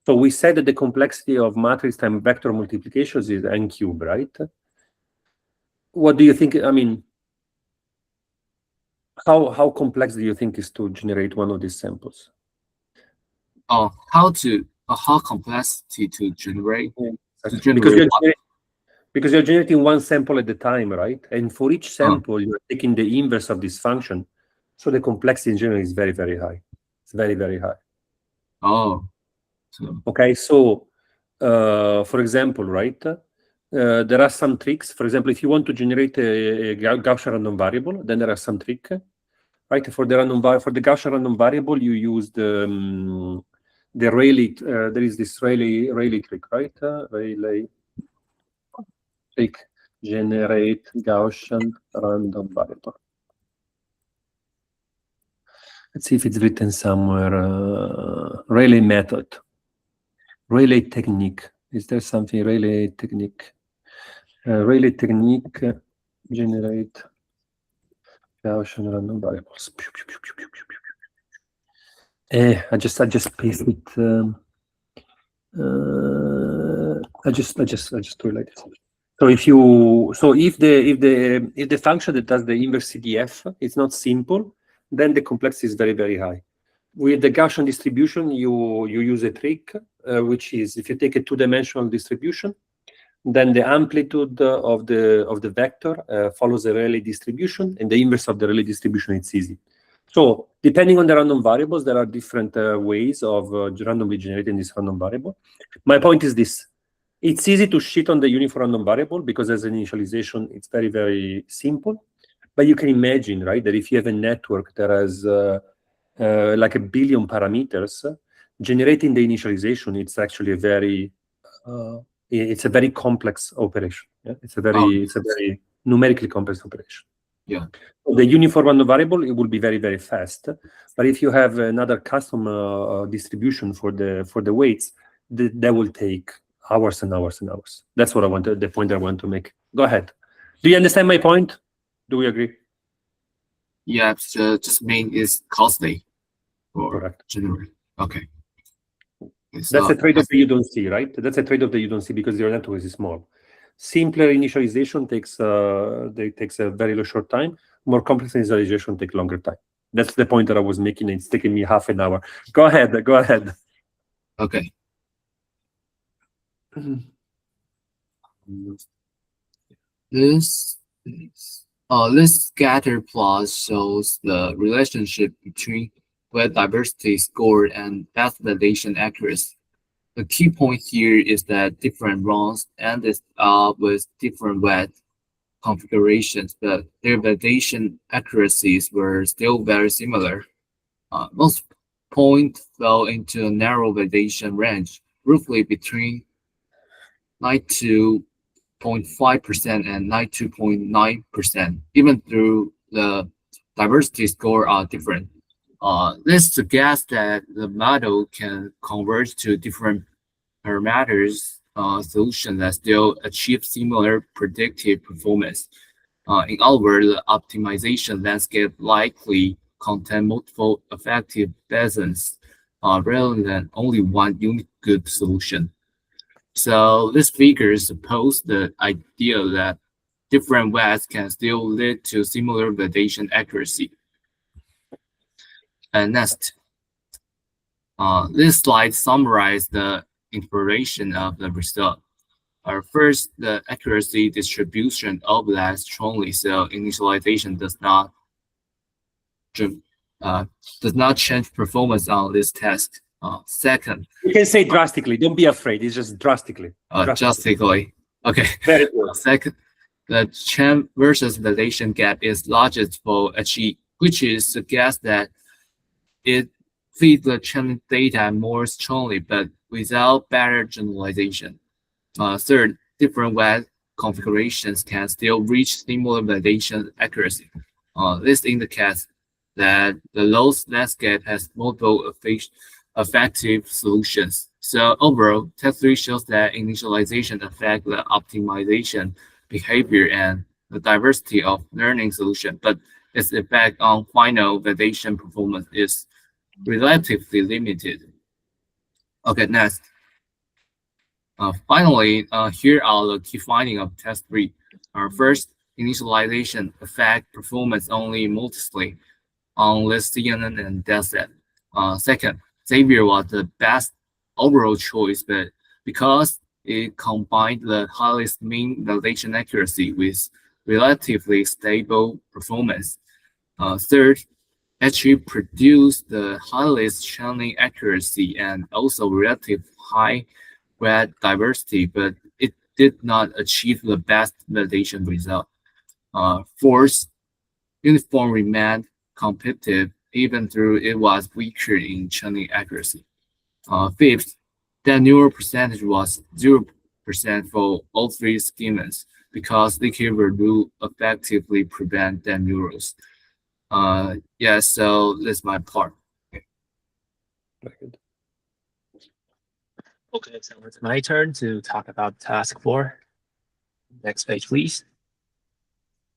So we said that the complexity of matrix times vector multiplications is n cubed, right? What do you think? I mean, how complex do you think is to generate one of these samples? Oh, how complexity to generate because you're generating one sample at a time, right? And for each sample, you're taking the inverse of this function. So the complexity in general is very, very high. It's very, very high. Oh. Okay, so for example, right, there are some tricks. For example, if you want to generate a Gaussian random variable, then there are some tricks, right? For the Gaussian random variable, you use the Rayleigh. There is this Rayleigh trick, right? Rayleigh trick, generate Gaussian random variable. Let's see if it's written somewhere. Rayleigh method. Rayleigh technique. Is there something Rayleigh technique? Rayleigh technique generate Gaussian random variables. I just paste it. I just do it like this. So if the function that does the inverse CDF is not simple, then the complexity is very, very high. With the Gaussian distribution, you use a trick, which is if you take a two-dimensional distribution, then the amplitude of the vector follows the Rayleigh distribution, and the inverse of the Rayleigh distribution, it's easy. So depending on the random variables, there are different ways of randomly generating this random variable. My point is this. It's easy to shit on the uniform random variable because as an initialization, it's very, very simple. But you can imagine, right, that if you have a network that has like 1 billion parameters, generating the initialization, it's actually a very complex operation. Yeah? It's a very numerically complex operation. Yeah. The uniform random variable, it will be very, very fast. But if you have another custom distribution for the weights, that will take hours and hours and hours. That's what I wanted. The point I want to make. Go ahead. Do you understand my point? Do we agree? Yeah, just mean it's costly for Correct. generate. Okay. That's a trade-off that you don't see, right? That's a trade-off that you don't see because your network is small. Simpler initialization takes a very short time. More complex initialization takes longer time. That's the point that I was making. It's taking me half an hour. Go ahead. Go ahead. Okay. This scatter plot shows the relationship between wet diversity score and path validation accuracy. The key point here is that different runs ended up with different wet configurations, but their validation accuracies were still very similar. Most points fell into a narrow validation range, roughly between 92.5% and 92.9%, even though the diversity score are different. This suggests that the model can converge to different parameters solution that still achieve similar predictive performance. In other words, the optimization landscape likely contain multiple effective basins rather than only one unique good solution. So this figure supposes the idea that different wets can still lead to similar validation accuracy. And next, this slide summarizes the interpretation of the result. First, the accuracy distribution overlaps strongly, so initialization does not change performance on this test. Second, you can say drastically. Don't be afraid. It's just drastically. Drastically. Okay. Very good. Second, the chain versus validation gap is largest for HE, which suggests that it feeds the chain data more strongly, but without better generalization. Third, different web configurations can still reach similar validation accuracy. This indicates that the loss landscape has multiple effective solutions. So overall, test 3 shows that initialization affects the optimization behavior and the diversity of learning solution, but its effect on final validation performance is relatively limited. Okay, next. Finally, here are the key findings of test 3. First, initialization affect performance only modestly on list CNN and dataset. Second, Xavier was the best overall choice, but because it combined the highest mean validation accuracy with relatively stable performance. Third, actually produced the highest chaining accuracy and also relative high wet diversity, but it did not achieve the best validation result. Fourth, uniform remained competitive even though it was weaker in chaining accuracy. Fifth, the neural percentage was 0% for all 3 schemas because liquid rule effectively prevent dead neurals. Yeah, so that's my part. Very good. Okay, so it's my turn to talk about task 4. Next page, please.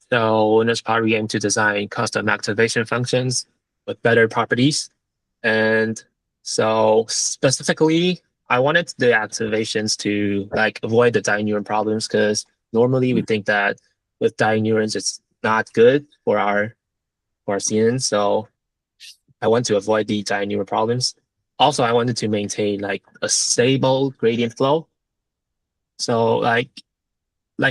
So in this part, we aim to design custom activation functions with better properties. And so specifically, I wanted the activations to avoid the dying neuron problems, because normally we think that with dying neurons, it's not good for our CNN. So I want to avoid the dying neuron problems. Also, I wanted to maintain a stable gradient flow. So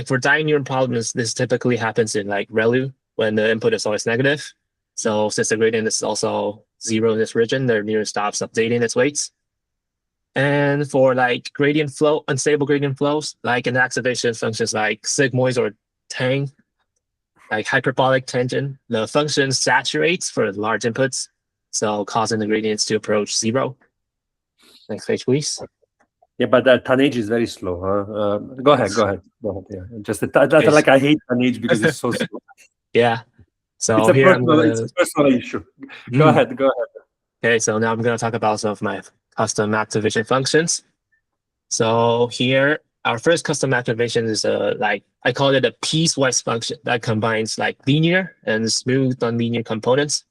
for dying neuron problems, this typically happens in ReLU when the input is always negative. So since the gradient is also 0 in this region, the neuron stops updating its weights. And for gradient flow, unstable gradient flows, in activation functions like sigmoids or tang, hyperbolic tangent, the function saturates for large inputs, so causing the gradients to approach 0. Next page, please. Yeah, but the tonnage is very slow. Huh? Go ahead. Yeah, just I hate tonnage because it's so slow. Yeah. So it's a here personal issue. Go ahead. Okay, so now I'm going to talk about some of my custom activation functions. So here, our first custom activation is I call it a piecewise function that combines linear and smooth nonlinear components.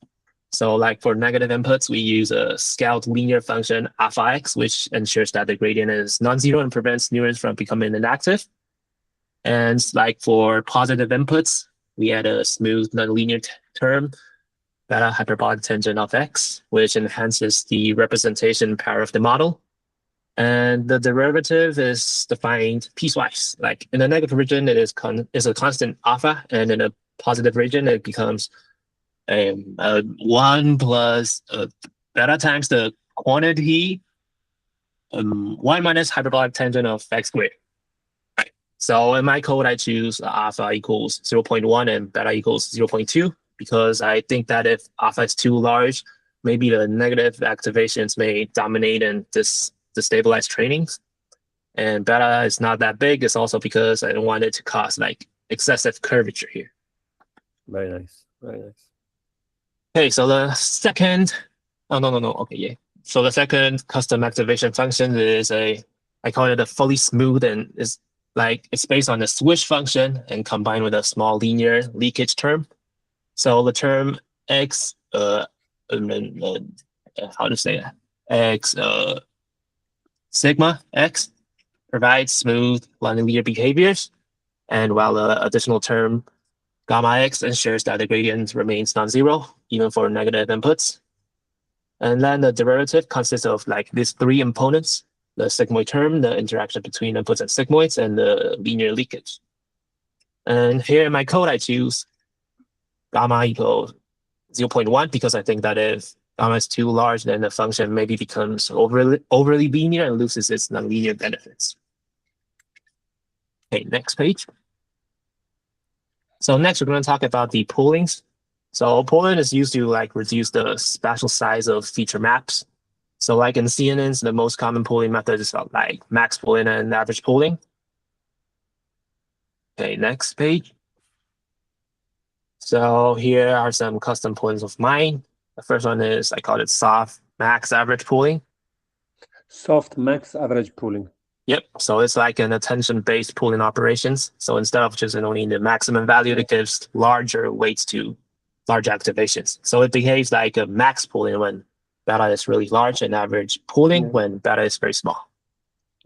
So for negative inputs, we use a scaled linear function alpha x, which ensures that the gradient is non-zero and prevents neurons from becoming inactive. And like for positive inputs, we add a smooth nonlinear term, beta hyperbolic tangent of x, which enhances the representation power of the model. And the derivative is defined piecewise. Like in the negative region, it is a constant alpha, and in a positive region, it becomes 1 plus beta times the quantity 1 minus hyperbolic tangent of x squared. Right. So in my code, I choose alpha equals 0.1 and beta equals 0.2 because I think that if alpha is too large, maybe the negative activations may dominate and destabilize trainings. And beta is not that big. It's also because I don't want it to cause like excessive curvature here. Very nice. Very nice. Okay, so the second, oh, no. Okay, yeah. So the second custom activation function is I call it a fully smooth, and it's based on the swish function and combined with a small linear leakage term. So the term x, how to say that? X, sigma x provides smooth linear behaviors, and while the additional term gamma x ensures that the gradient remains non-zero even for negative inputs. And then the derivative consists of like these three components: the sigmoid term, the interaction between inputs and sigmoids, and the linear leakage. And here in my code, I choose gamma equals 0.1 because I think that if gamma is too large, then the function maybe becomes overly linear and loses its nonlinear benefits. Okay, next page. So next, we're going to talk about the poolings. So pooling is used to like reduce the spatial size of feature maps. So like in CNNs, the most common pooling method is like max pooling and average pooling. Okay, next page. So here are some custom poolings of mine. The first one is, I call it soft max average pooling. Soft max average pooling. Yep. So it's like an attention-based pooling operations. So instead of choosing only the maximum value, it gives larger weights to large activations. So it behaves like a max pooling when beta is really large and average pooling when beta is very small.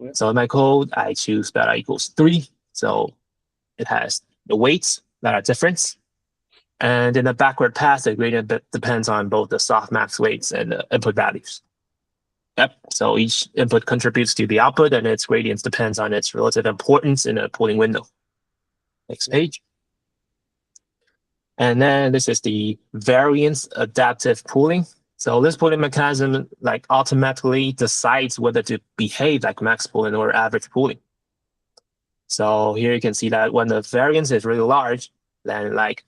Yeah. So in my code, I choose beta equals 3. So it has the weights that are different. And in the backward path, the gradient depends on both the soft max weights and the input values. Yep. So each input contributes to the output, and its gradients depends on its relative importance in a pooling window. Next page. And then this is the variance adaptive pooling. So this pooling mechanism like automatically decides whether to behave like max pooling or average pooling. So here you can see that when the variance is really large, then like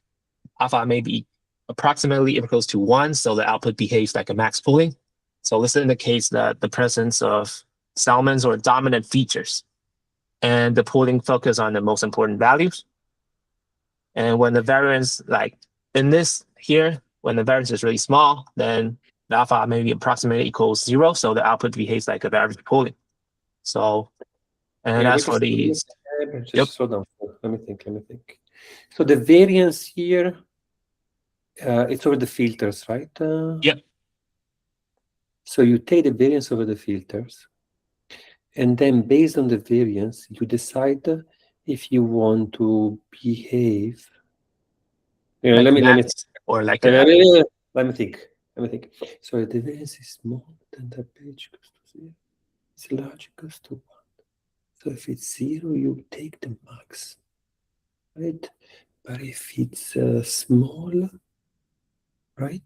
alpha may be approximately equals to 1, so the output behaves like a max pooling. So this indicates that the presence of salmons or dominant features, and the pooling focus on the most important values. And when the variance, like in this here, when the variance is really small, then the alpha maybe approximately equals 0, so the output behaves like a average pooling. So, and as for these, just slow down. Let me think. So the variance here, it's over the filters, right? Yep. So you take the variance over the filters, and then based on the variance, you decide if you want to behave. like let me or like let me think. So the variance is small, then the page goes to 0. It's large, goes to 1. So if it's 0, you take the max, right? But if it's small, right?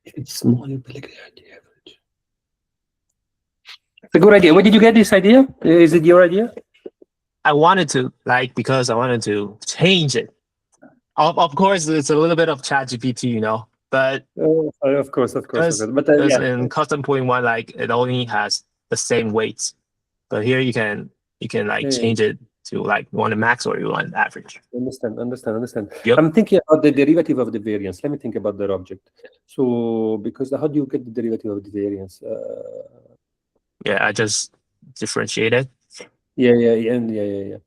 If it's small, you take the average. It's a good idea. Where did you get this idea? Is it your idea? I wanted to, because I wanted to change it. Of course, it's a little bit of ChatGPT, but of course. But in custom pooling one, it only has the same weights. But here you can change it to you want a max or you want average. Understand. Yep. I'm thinking about the derivative of the variance. Let me think about the object. So because how do you get the derivative of the variance? Yeah, I just differentiate it. Yeah,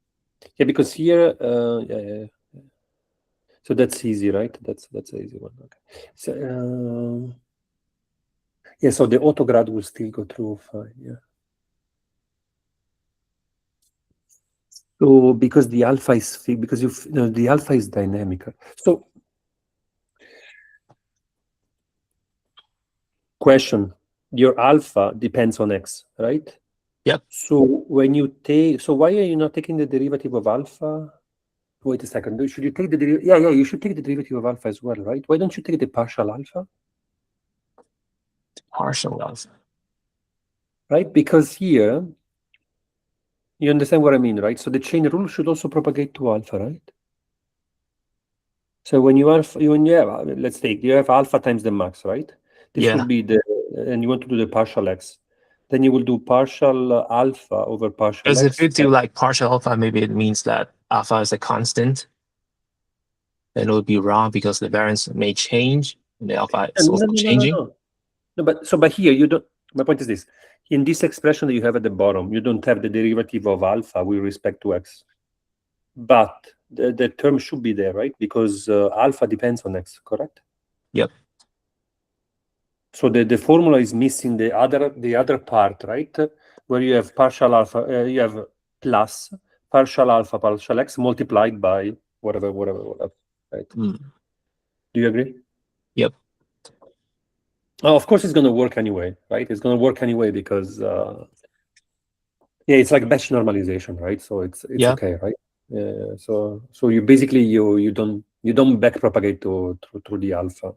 because here, So that's easy, right? That's an easy one. Okay. So so the autograd will still go through fine. Yeah. So because the alpha is because the alpha is dynamic. So question, your alpha depends on x, right? Yep. So when you take, so why are you not taking the derivative of alpha? Wait a second. Should you take the derivative? Yeah, you should take the derivative of alpha as well, right? Why don't you take the partial alpha? Partial alpha. Right? Because here, you understand what I mean, right? So the chain rule should also propagate to alpha, right? So when you have, let's take, you have alpha times the max, right? This Yeah. will be and you want to do the partial x. Then you will do partial alpha over partial Because x. if you do like partial alpha, maybe it means that alpha is a constant. Then it would be wrong because the variance may change and the alpha is also changing. No, but here you don't. My point is this: in this expression that you have at the bottom, you don't have the derivative of alpha with respect to x. But the term should be there, right? Because alpha depends on x, correct? Yep. So the formula is missing the other part, right? Where you have partial alpha, you have plus partial alpha, partial x multiplied by whatever, right? Mm. Do you agree? Yep. Oh, of course, it's going to work anyway, right? It's going to work anyway because it's like batch normalization, right? So it's Yeah. okay, right? So you basically you don't back propagate through the alpha.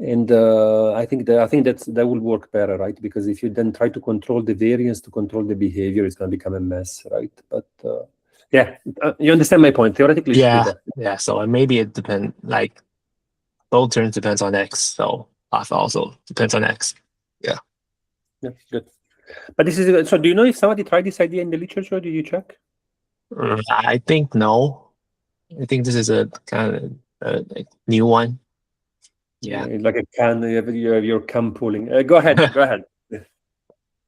And I think that will work better, right? Because if you then try to control the variance, to control the behavior, it's going to become a mess, right? But you understand my point. Theoretically, it should be there. Yeah. So maybe it depends. Like both terms depends on x. So alpha also depends on x. Yeah, good. But this is so. Do you know if somebody tried this idea in the literature? Did you check? I think no. I think this is a kind of a new one. Yeah. Like a can. You have your cam pooling. Go ahead. Go ahead.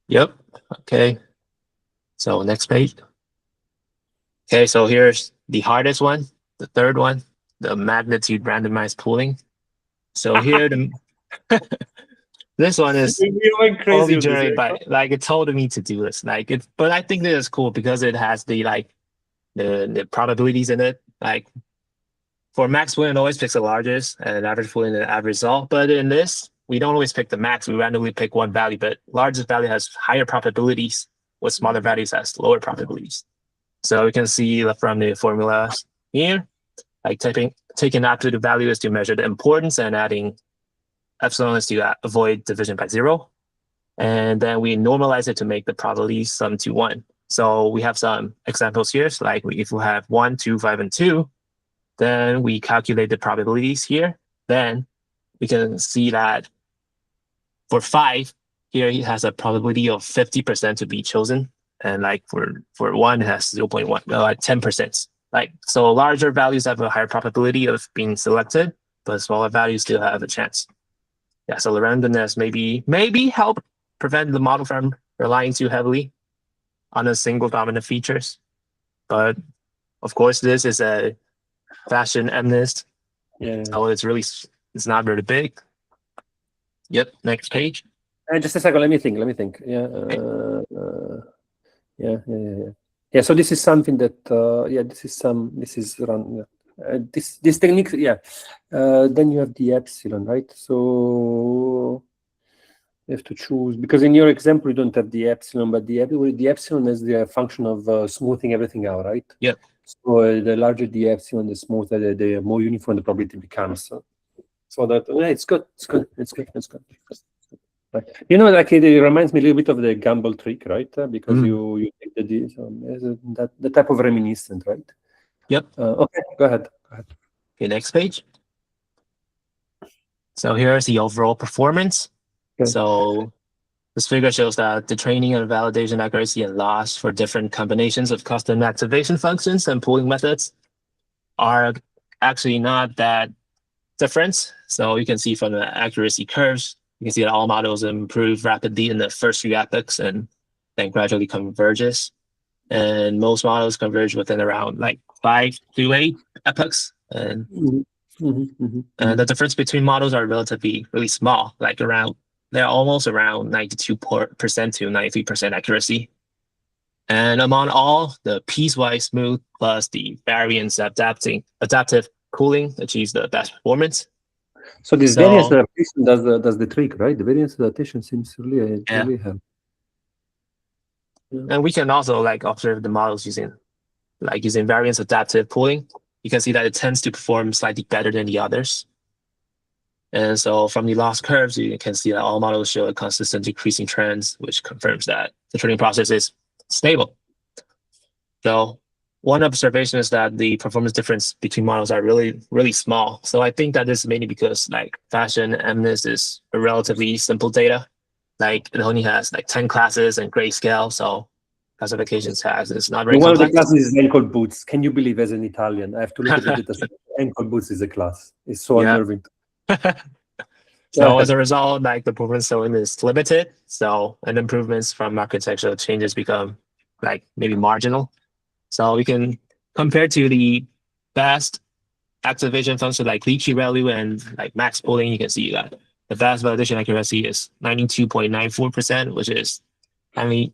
Yep. Okay. So next page. Okay, so here's the hardest one, the third one, the magnitude randomized pooling. So here this one is You went crazy only with this, generated by like it told me to do this. Like it, but I think this is cool because it has the probabilities in it. Like for max pooling, it always picks the largest, and average pooling the average result. But in this, we don't always pick the max. We randomly pick one value, but largest value has higher probabilities, with smaller values has lower probabilities. So we can see from the formula here, like taking absolute value is to measure the importance and adding epsilon is to avoid division by 0. And then we normalize it to make the probability sum to 1. So we have some examples here. So like if we have 1, 2, 5, and 2, then we calculate the probabilities here. Then we can see that for 5, here it has a probability of 50% to be chosen. And like for 1, it has 0.1, 10%. Like, so larger values have a higher probability of being selected, but smaller values still have a chance. Yeah, so the randomness maybe help prevent the model from relying too heavily on a single dominant features. But of course, this is a fashion MNIST, so it's not very big. Yep, next page. Just a second, let me think. Yeah, so this is something that this is run. This technique, then you have the epsilon, right? So you have to choose, because in your example you don't have the epsilon, but the epsilon is the function of smoothing everything out, right? Yep. So the larger the epsilon, the smoother, the more uniform the probability becomes. So that it's good. Right. Like it reminds me a little bit of the gamble trick, right? Because you take the type of reminiscent, right? Yep. Okay, go ahead. Okay, next page. So here's the overall performance. Okay. So this figure shows that the training and validation accuracy and loss for different combinations of custom activation functions and pooling methods are actually not that different. So you can see from the accuracy curves, you can see that all models improve rapidly in the first few epochs and then gradually converges. And most models converge within around like 5 to 8 epochs. And the difference between models are relatively really small, like they're almost around 92% to 93% accuracy. And among all, the piecewise smooth plus the variance adaptive cooling achieves the best performance. So this So- variance adaptation does the trick, right? The variance adaptation seems really Yeah. really help. And we can also like observe the models using variance adaptive cooling. You can see that it tends to perform slightly better than the others. And so from the loss curves, you can see that all models show a consistent decreasing trends, which confirms that the training process is stable. So one observation is that the performance difference between models are really, really small. So I think that this is mainly because like fashion MNIST is a relatively simple data. Like it only has like 10 classes and grayscale. So classification tags is not very One of the complex. classes is ankle boots. Can you believe, as an Italian, I have to look at the data set. Ankle boots is a class. It's so Yeah. unnerving. So as a result, like the performance showing is limited. So and improvements from architectural changes become like maybe marginal. So we can compare to the best activation function like leaky value and like max pooling. You can see that the fast validation accuracy is 92.94%, which is only,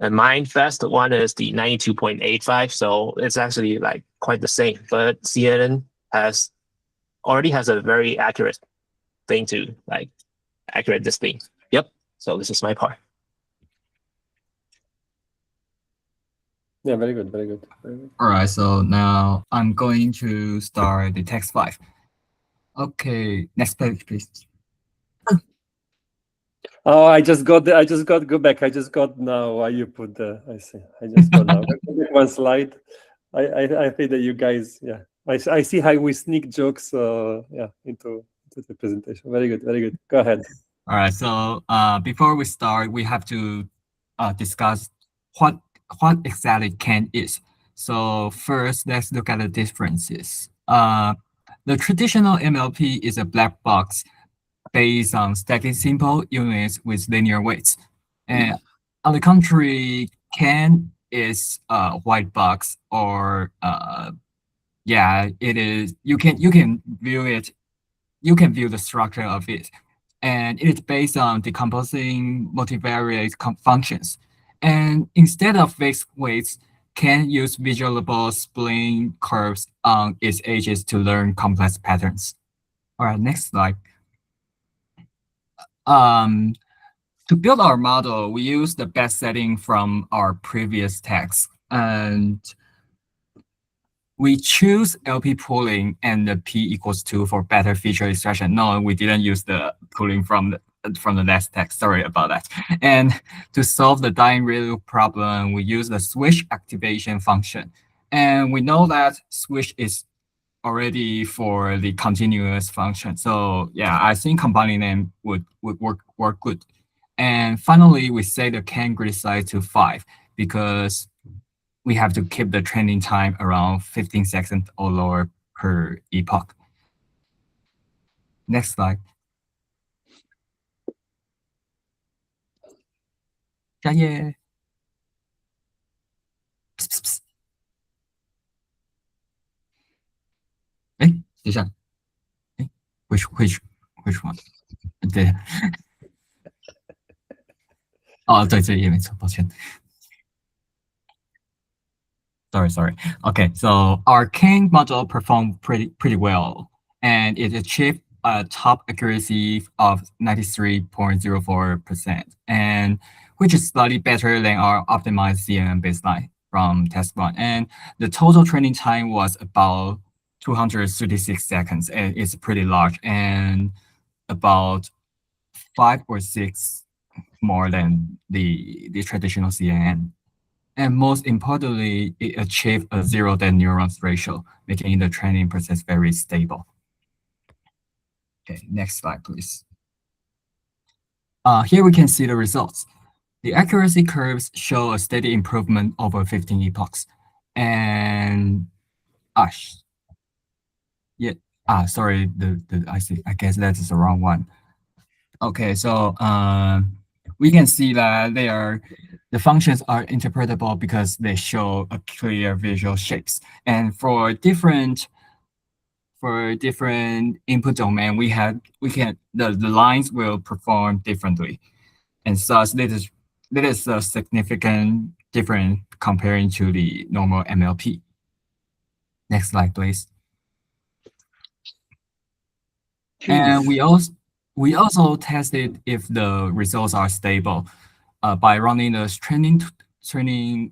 and mine fast one is the 92.85. So it's actually like quite the same. But CNN already has a very accurate thing to like accurate this thing. Yep. So this is my part. Yeah, very good, very good, very good. All right, so now I'm going to start the text 5. Okay, next page, please. Oh, I just got go back. I just got now why you put the. I see. I just got now. One slide. I think that you guys, yeah. I see how we sneak jokes, yeah, into the presentation. Very good, very good. Go ahead. All right, so before we start, we have to discuss what exactly CAN is. So first, let's look at the differences. The traditional MLP is a black box based on static simple units with linear weights. And on the contrary, CAN is a white box, or yeah, it is. You can view it. You can view the structure of it, and it is based on decomposing multivariate functions. And instead of fixed weights, can use visualizable spline curves on its edges to learn complex patterns. All right, next slide. To build our model, we use the best setting from our previous text, and we choose LP pooling and the P equals 2 for better feature extraction. No, we didn't use the pooling from the last text. Sorry about that. And to solve the dying ReLU problem, we use the switch activation function. And we know that switch is already for the continuous function. So yeah, I think combining them would work good. And finally, we set the CAN grid size to 5 because we have to keep the training time around 15 seconds or lower per epoch. Next slide. Yeah. 哎，等一下，哎 which one？ 对，哦，对，这页没错，抱歉。Sorry. Okay, so our King module performed pretty well, and it achieved a top accuracy of 93.04%, and which is slightly better than our optimized CNN baseline from test 1. And the total training time was about 236 seconds, and it's pretty large, and about 5 or 6 more than the traditional CNN. And most importantly, it achieved a zero dead neurons ratio, making the training process very stable. Okay, next slide, please. Here we can see the results. The accuracy curves show a steady improvement over 15 epochs. And sorry, I guess that is the wrong one. Okay, so we can see that the functions are interpretable because they show a clear visual shapes. And for different input domain, the lines will perform differently. And thus, that is a significant different comparing to the normal MLP. Next slide, please. And we also tested if the results are stable by running the training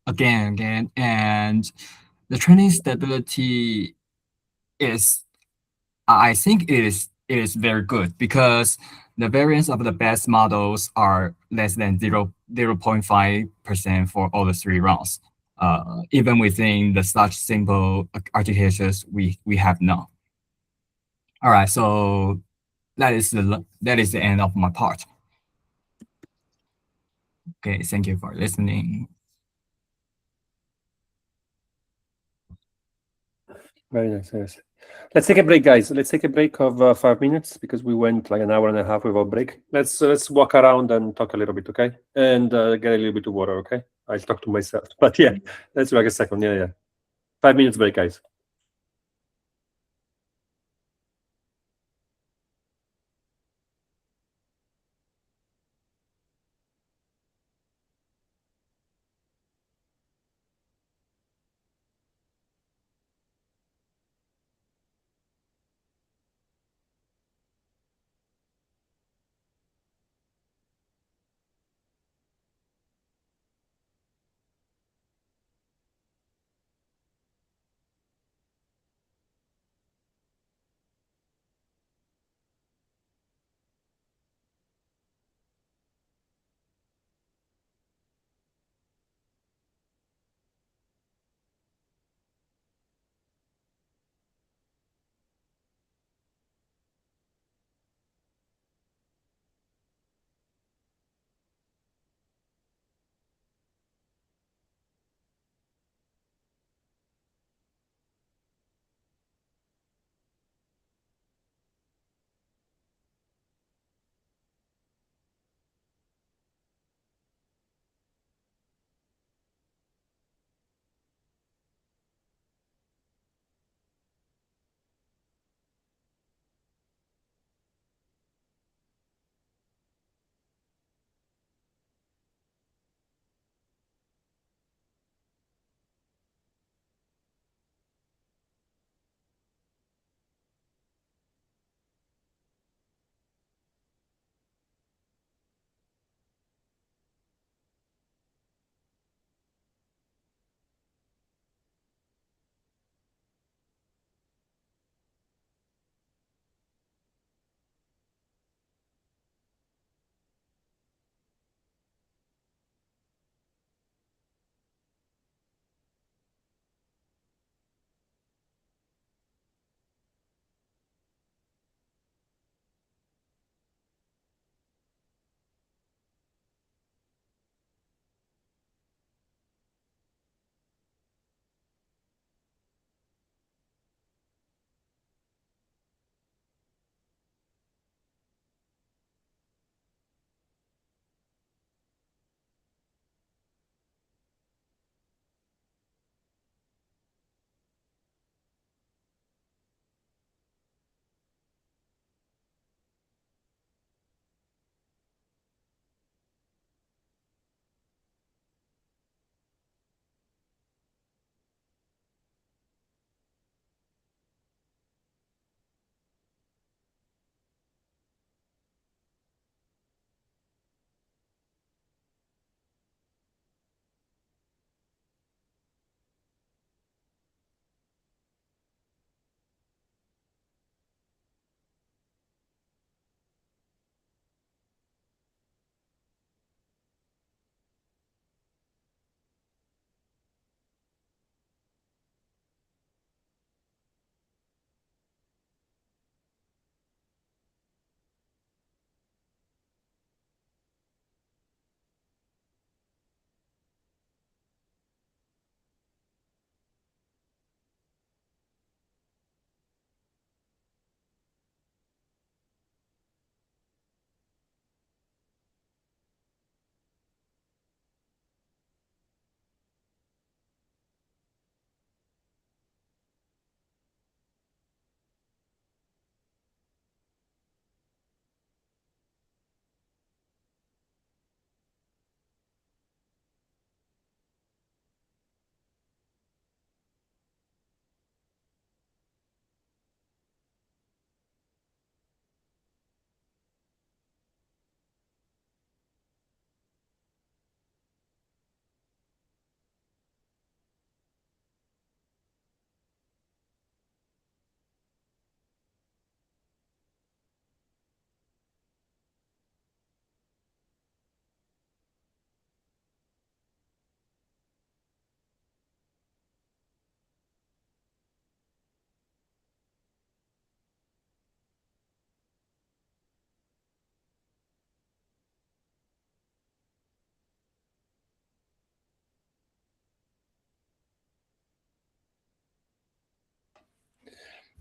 again, and the training stability is, I think it is very good because the variance of the best models are less than 0.5% for all the 3 rounds, even within the such simple architectures we have now. All right, so that is the end of my part. Okay, thank you for listening. Very nice. Yes. Let's take a break, guys. Let's take a break of 5 minutes because we went like an hour and a half without break. Let's walk around and talk a little bit, okay? And get a little bit of water, okay? I'll talk to myself. But yeah, let's wait a second. Yeah. 5 minutes break, guys.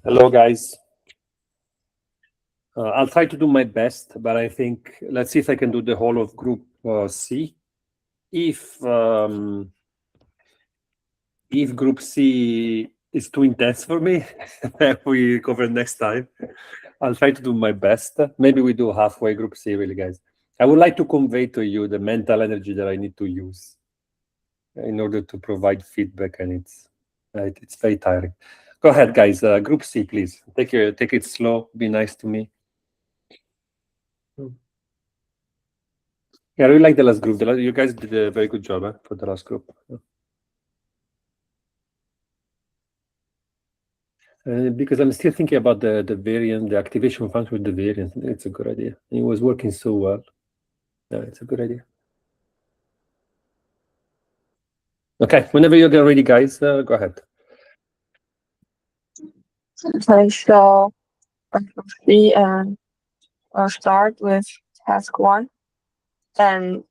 Hello, guys. I'll try to do my best, but I think let's see if I can do the whole of group C. If group C is too intense for me, we cover next time. I'll try to do my best. Maybe we do halfway group C, really, guys. I would like to convey to you the mental energy that I need to use in order to provide feedback, and it's very tiring. Go ahead, guys. Group C, please. Take it slow. Be nice to me. Yeah, I really like the last group. You guys did a very good job for the last group. Because I'm still thinking about the variant, the activation function with the variant. It's a good idea. It was working so well. Yeah, it's a good idea. Okay, whenever you're ready, guys, go ahead. Okay, so see, and I'll start with task 1. And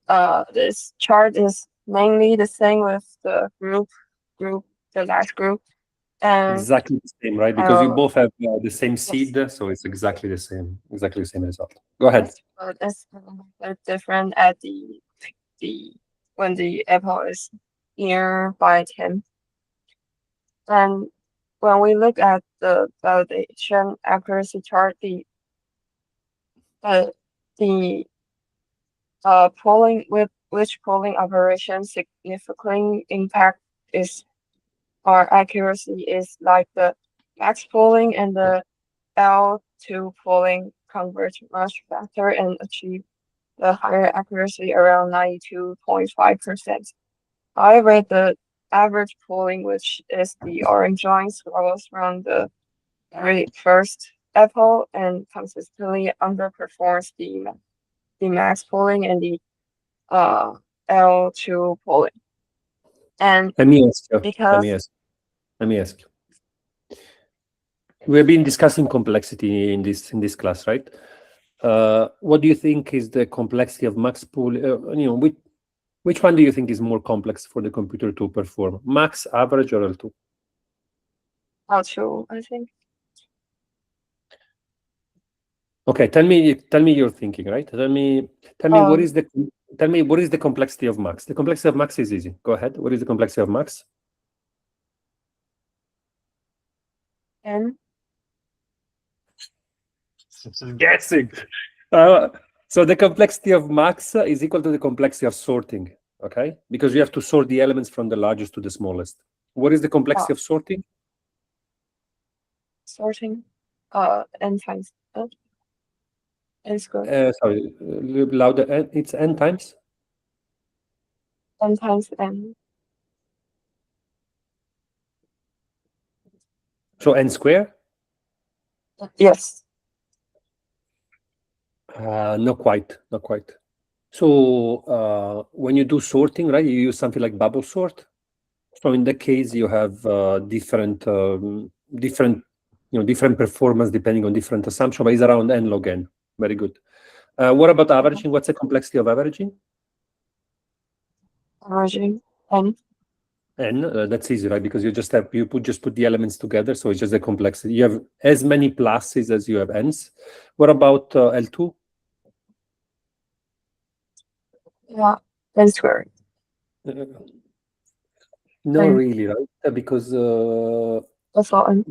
this chart is mainly the same with the the last group. And Exactly the same, right? Because you I'll- both have the same seed, so it's exactly the same result. Go ahead. yes, but it's a bit different at the when the apple is near by 10. And when we look at the validation accuracy chart, the polling with which polling operation significantly impact is our accuracy is like the max polling and the L2 polling converge much faster and achieve the higher accuracy around 92.5%. However, the average polling, which is the orange line, struggles around the very first apple and consistently underperforms the max polling and the L2 polling. And Let me ask you. because Let me ask you. We have been discussing complexity in this class, right? What do you think is the complexity of max pool? Which one do you think is more complex for the computer to perform? Max, average, or L2? L2, I think. Okay, tell me your thinking, right? Tell me what is the complexity of max? The complexity of max is easy. Go ahead. What is the complexity of max? N. Guessing. So the complexity of max is equal to the complexity of sorting, okay? Because you have to sort the elements from the largest to the smallest. What is the complexity of sorting? Sorting. N times N squared. Sorry, a little louder. It's n times? N times N. So n square? Yes. Not quite. So when you do sorting, right, you use something like bubble sort. So in that case, you have different performance depending on different assumptions, but it's around n log n. Very good. What about averaging? What's the complexity of averaging? Averaging N. N, that's easy, right? Because you just put the elements together, so it's just the complexity. You have as many pluses as you have n's. What about L2? Yeah. N squared. No, N. really, right? Because That's all N.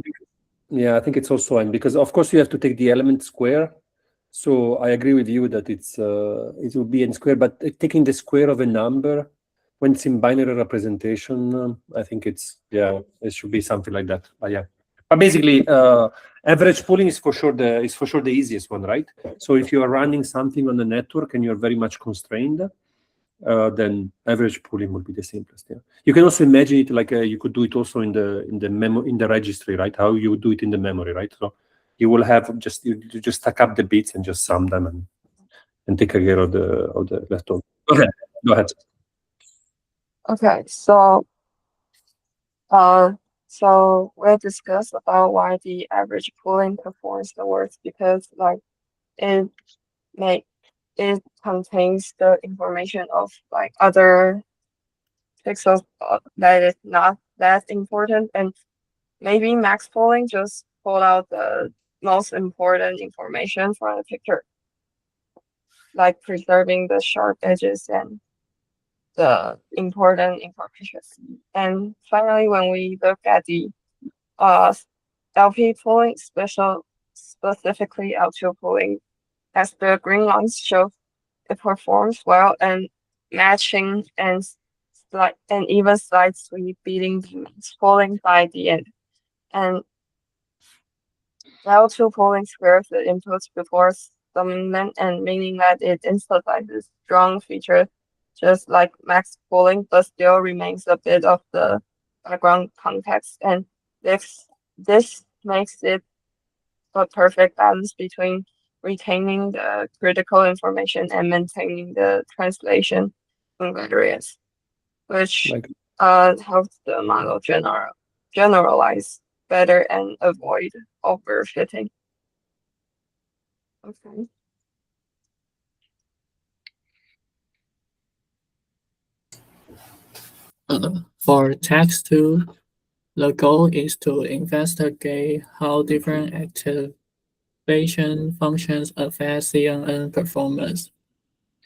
yeah, I think it's also n, because of course you have to take the element square. So I agree with you that it will be n squared, but taking the square of a number when it's in binary representation, I think it should be something like that. But yeah, but basically, average pooling is for sure the easiest one, right? So if you are running something on the network and you're very much constrained, then average pooling would be the simplest. Yeah, you can also imagine it like you could do it also in the registry, right? How you would do it in the memory, right? So you will have you just stack up the bits and just sum them and take care of the leftover. Go ahead. Okay, so we'll discuss about why the average pooling performs the worst, because like it contains the information of like other pixels that is not that important, and maybe max pooling just pull out the most important information from the picture, like preserving the sharp edges and the important information. And finally, when we look at the LP pooling, specifically L2 pooling, as the green lines show, it performs well and matching and even slightly beating the pooling by the end. And L2 pooling squares the inputs before summing and meaning that it emphasizes strong features just like max pooling, but still remains a bit of the background context. And this makes it a perfect balance between retaining the critical information and maintaining the translation invariance, which helps the model generalize better and avoid overfitting. Okay. For text 2, the goal is to investigate how different activation functions affect CNN performance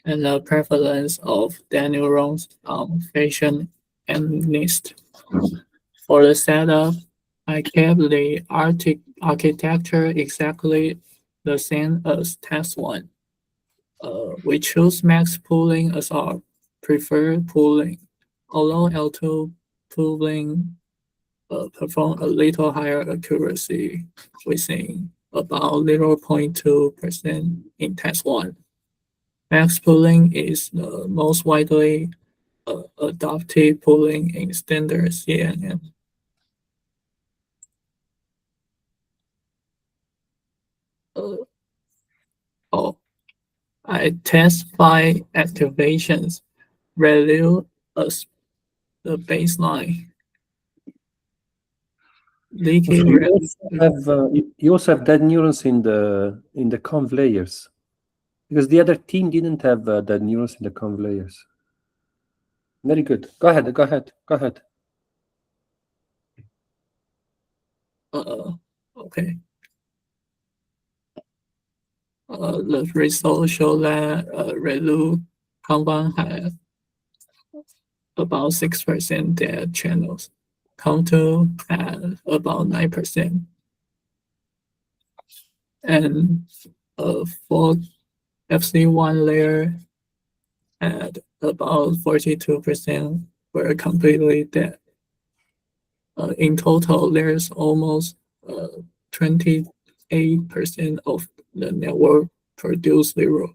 and the prevalence of dead neurons on fashion and NIST. For the setup, I kept the architecture exactly the same as test 1. We choose max pooling as our preferred pooling, although L2 pooling perform a little higher accuracy within about 0.2% in test 1. Max pooling is the most widely adopted pooling in standard CNN. I test 5 activations, ReLU as the baseline. Leaky You also have dead neurons in the conv layers, because the other team didn't have dead neurons in the conv layers. Very good. Go ahead. Okay. The results show that ReLU compound had about 6% dead channels. COM2 had about 9%. And for FC1 layer had about 42% were completely dead. In total, there's almost 28% of the network produced zero.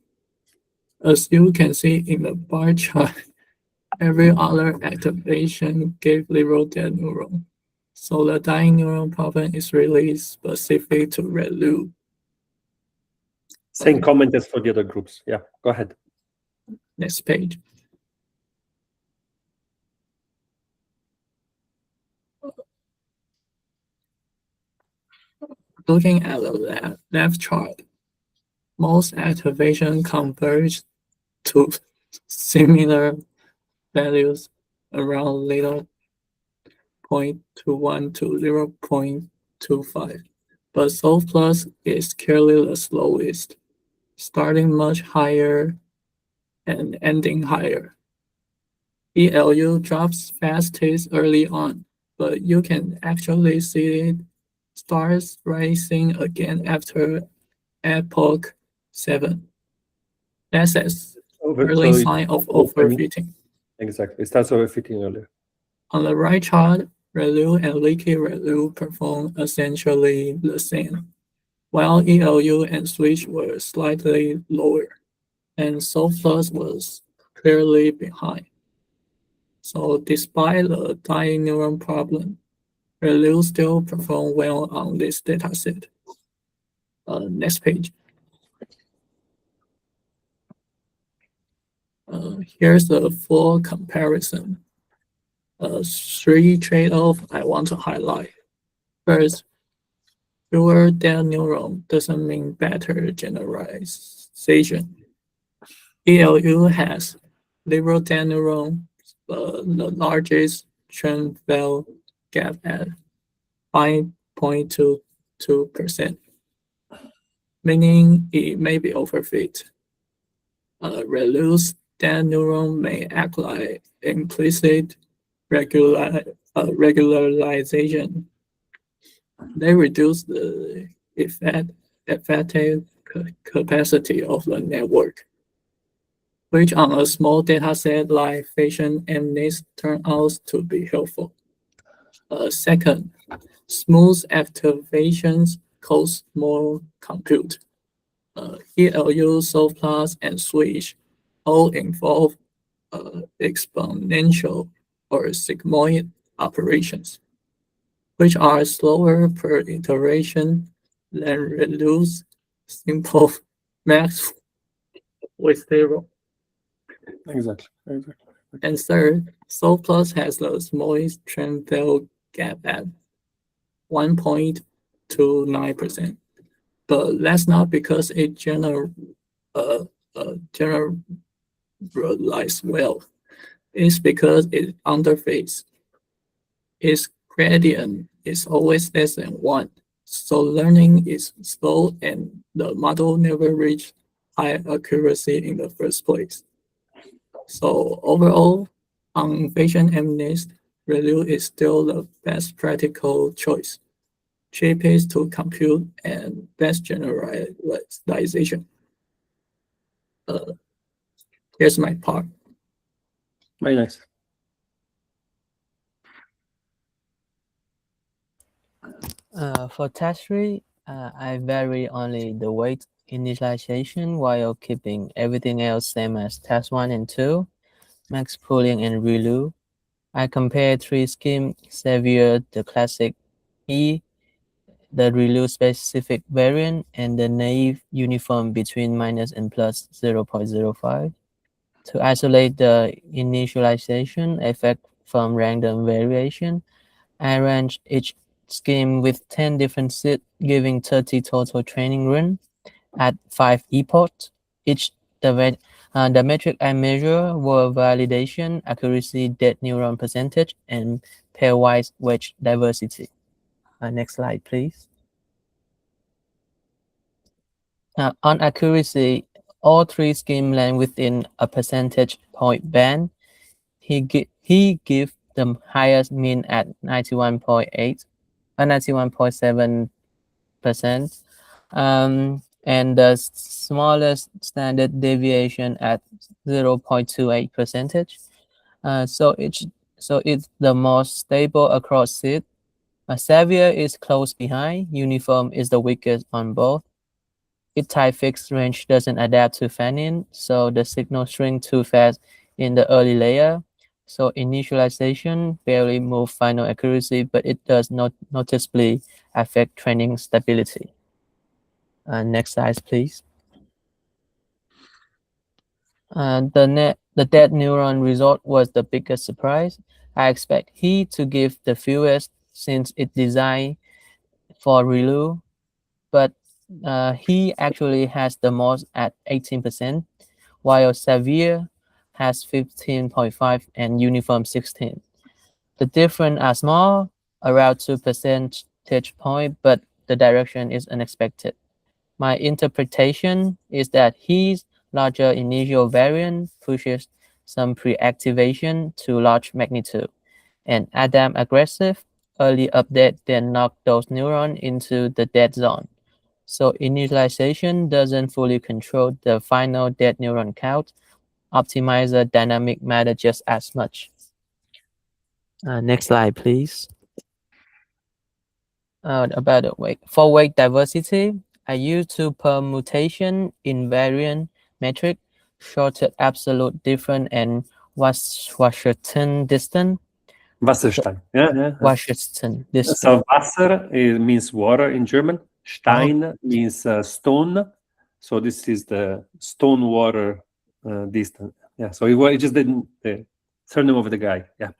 As you can see in the bar chart, every other activation gave zero dead neuron. So the dying neuron problem is really specific to ReLU. Same comment as for the other groups. Yeah, go ahead. Next page. Looking at the left chart, most activation converge to similar values around 0.21 to 0.25, but Solve Plus is clearly the slowest, starting much higher and ending higher. ELU drops fastest early on, but you can actually see it starts rising again after epoch 7. That's an early sign of overfitting. Exactly, it starts overfitting earlier. On the right chart, ReLU and leaky ReLU perform essentially the same, while ELU and switch were slightly lower, and Solve Plus was clearly behind. So despite the dying neuron problem, ReLU still performed well on this dataset. Next page. Here's the full comparison. 3 trade-offs I want to highlight. First, fewer dead neuron doesn't mean better generalization. ELU has 0 dead neuron, the largest trend value gap at 5.2 2%, meaning it may be overfit. Reduced dead neuron may act like implicit regularization. They reduce the effective capacity of the network, which on a small dataset like Fashion and NIST turn out to be helpful. Second, smooth activations cost more compute. ELU, soft plus, and switch all involve exponential or sigmoid operations, which are slower per iteration than reduce simple max with zero. Exactly. And third, soft plus has the smallest trend fail gap at 1.29%. But that's not because it generalized well. It's because it underfits. Its gradient is always less than 1. So learning is slow and the model never reached high accuracy in the first place. So overall, on Bayesian MNIST, ReLU is still the best practical choice, cheapest to compute, and best generalization. Here's my part. Very nice. For task 3, I vary only the weight initialization while keeping everything else same as task 1 and 2, max pooling and ReLU. I compare 3 scheme, Xavier, the classic E, the ReLU specific variant, and the naive uniform between minus and plus 0.05. To isolate the initialization effect from random variation, I arrange each scheme with 10 different seeds, giving 30 total training run at 5 epochs. The metric I measure were validation, accuracy, dead neuron percentage, and pairwise wedge diversity. Next slide, please. On accuracy, all 3 schemes land within a percentage point band. He give the highest mean at 91.8, 91.7%, and the smallest standard deviation at 0.28%. So it's the most stable across it. Xavier is close behind. Uniform is the weakest on both. Its type fixed range doesn't adapt to fan-in, so the signal shrink too fast in the early layer. So initialization barely move final accuracy, but it does not noticeably affect training stability. Next slide, please. The dead neuron result was the biggest surprise. I expect he to give the fewest since it's designed for ReLU, but he actually has the most at 18%, while Xavier has 15.5 and Uniform 16. The difference are small, around 2 percentage point, but the direction is unexpected. My interpretation is that his larger initial variant pushes some pre-activation to large magnitude, and Adam aggressive early update then knock those neurons into the dead zone. So initialization doesn't fully control the final dead neuron count. Optimizer dynamic matter just as much. Next slide, please. About the weight. For weight diversity, I use 2 permutation invariant metric, shorted absolute difference and Wasserstein distance. Wasserstein. Yeah. Wasserstein distance. So Wasser means water in German. Stein means stone. So this is the stone water distance. Yeah. So it just didn't the surname of the guy. Yeah.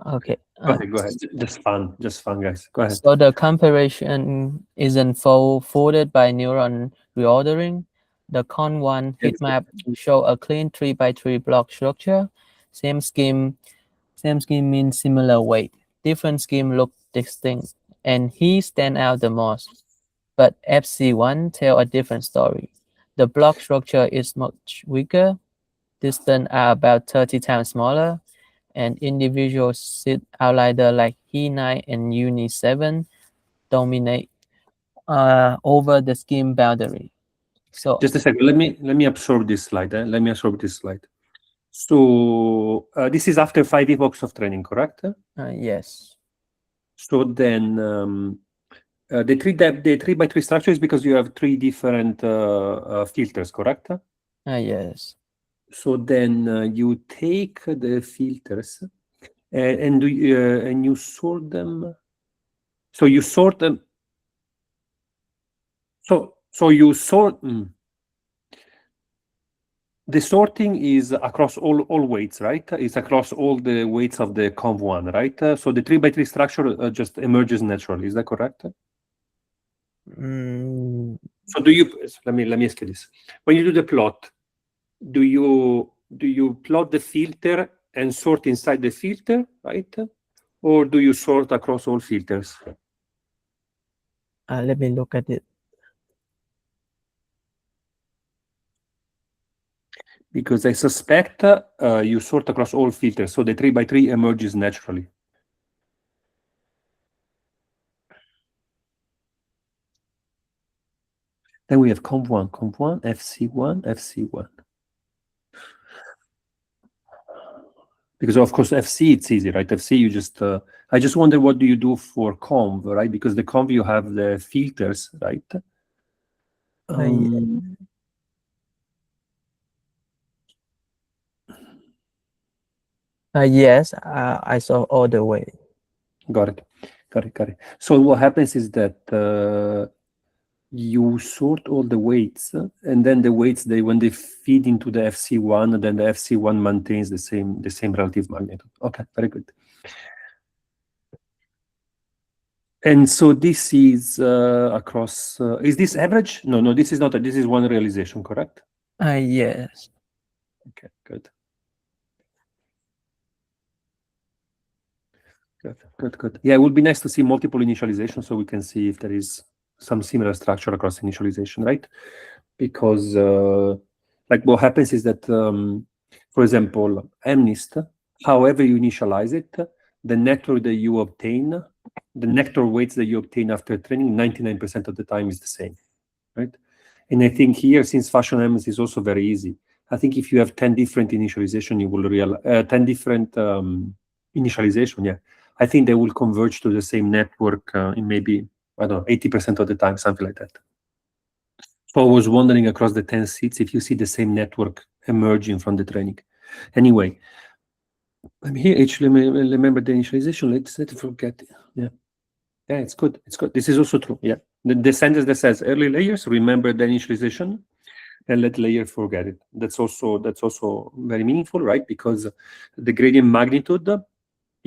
Okay. Go ahead. Just fun, guys. Go ahead. So the comparison isn't folded by neuron reordering. The con1 heat map show a clean 3x3 block structure. Same scheme means similar weight. Different scheme look distinct, and he stand out the most. but FC1 tell a different story. The block structure is much weaker, distance are about 30 times smaller, and individual seed outlier like E9 and Uni7 dominate over the scheme boundary. So just a second. Let me absorb this slide. Let me absorb this slide. So this is after 5 epochs of training, correct? yes. So then the 3x3 structure is because you have 3 different filters, correct? Yes. So then you take the filters and you sort them. So you sort them. So you sort. The sorting is across all weights, right? It's across all the weights of the conv1, right? So the 3x3 structure just emerges naturally. Is that correct? So do you? Let me ask you this: when you do the plot, do you plot the filter and sort inside the filter, right? Or do you sort across all filters? Let me look at it. Because I suspect you sort across all filters, so the 3x3 emerges naturally. Then we have conv1, FC1, FC1. Because of course FC it's easy, right? FC you just I just wonder what do you do for conv, right? Because the conv you have the filters, right? Yes, I saw all the way. Got it. So what happens is that you sort all the weights, and then the weights when they feed into the FC1, then the FC1 maintains the same relative magnitude. Okay, very good. And so this is across. Is this average? No, this is not. This is one realization, correct? Yes. Okay, good. Good. Yeah, it would be nice to see multiple initialization so we can see if there is some similar structure across initialization, right? Because like what happens is that, for example, MNIST, however you initialize it, the network that you obtain, the nectar weights that you obtain after training, 99% of the time is the same, right? And I think here, since fashion elements is also very easy, I think if you have 10 different initialization, you will realize 10 different initialization, yeah. I think they will converge to the same network in maybe, I don't know, 80% of the time, something like that. So I was wondering across the 10 seats if you see the same network emerging from the training. Anyway, I'm here actually remember the initialization. Let's not forget. Yeah, it's good. This is also true. Yeah, the sentence that says early layers remember the initialization and let layer forget it. That's also very meaningful, right? Because the gradient magnitude.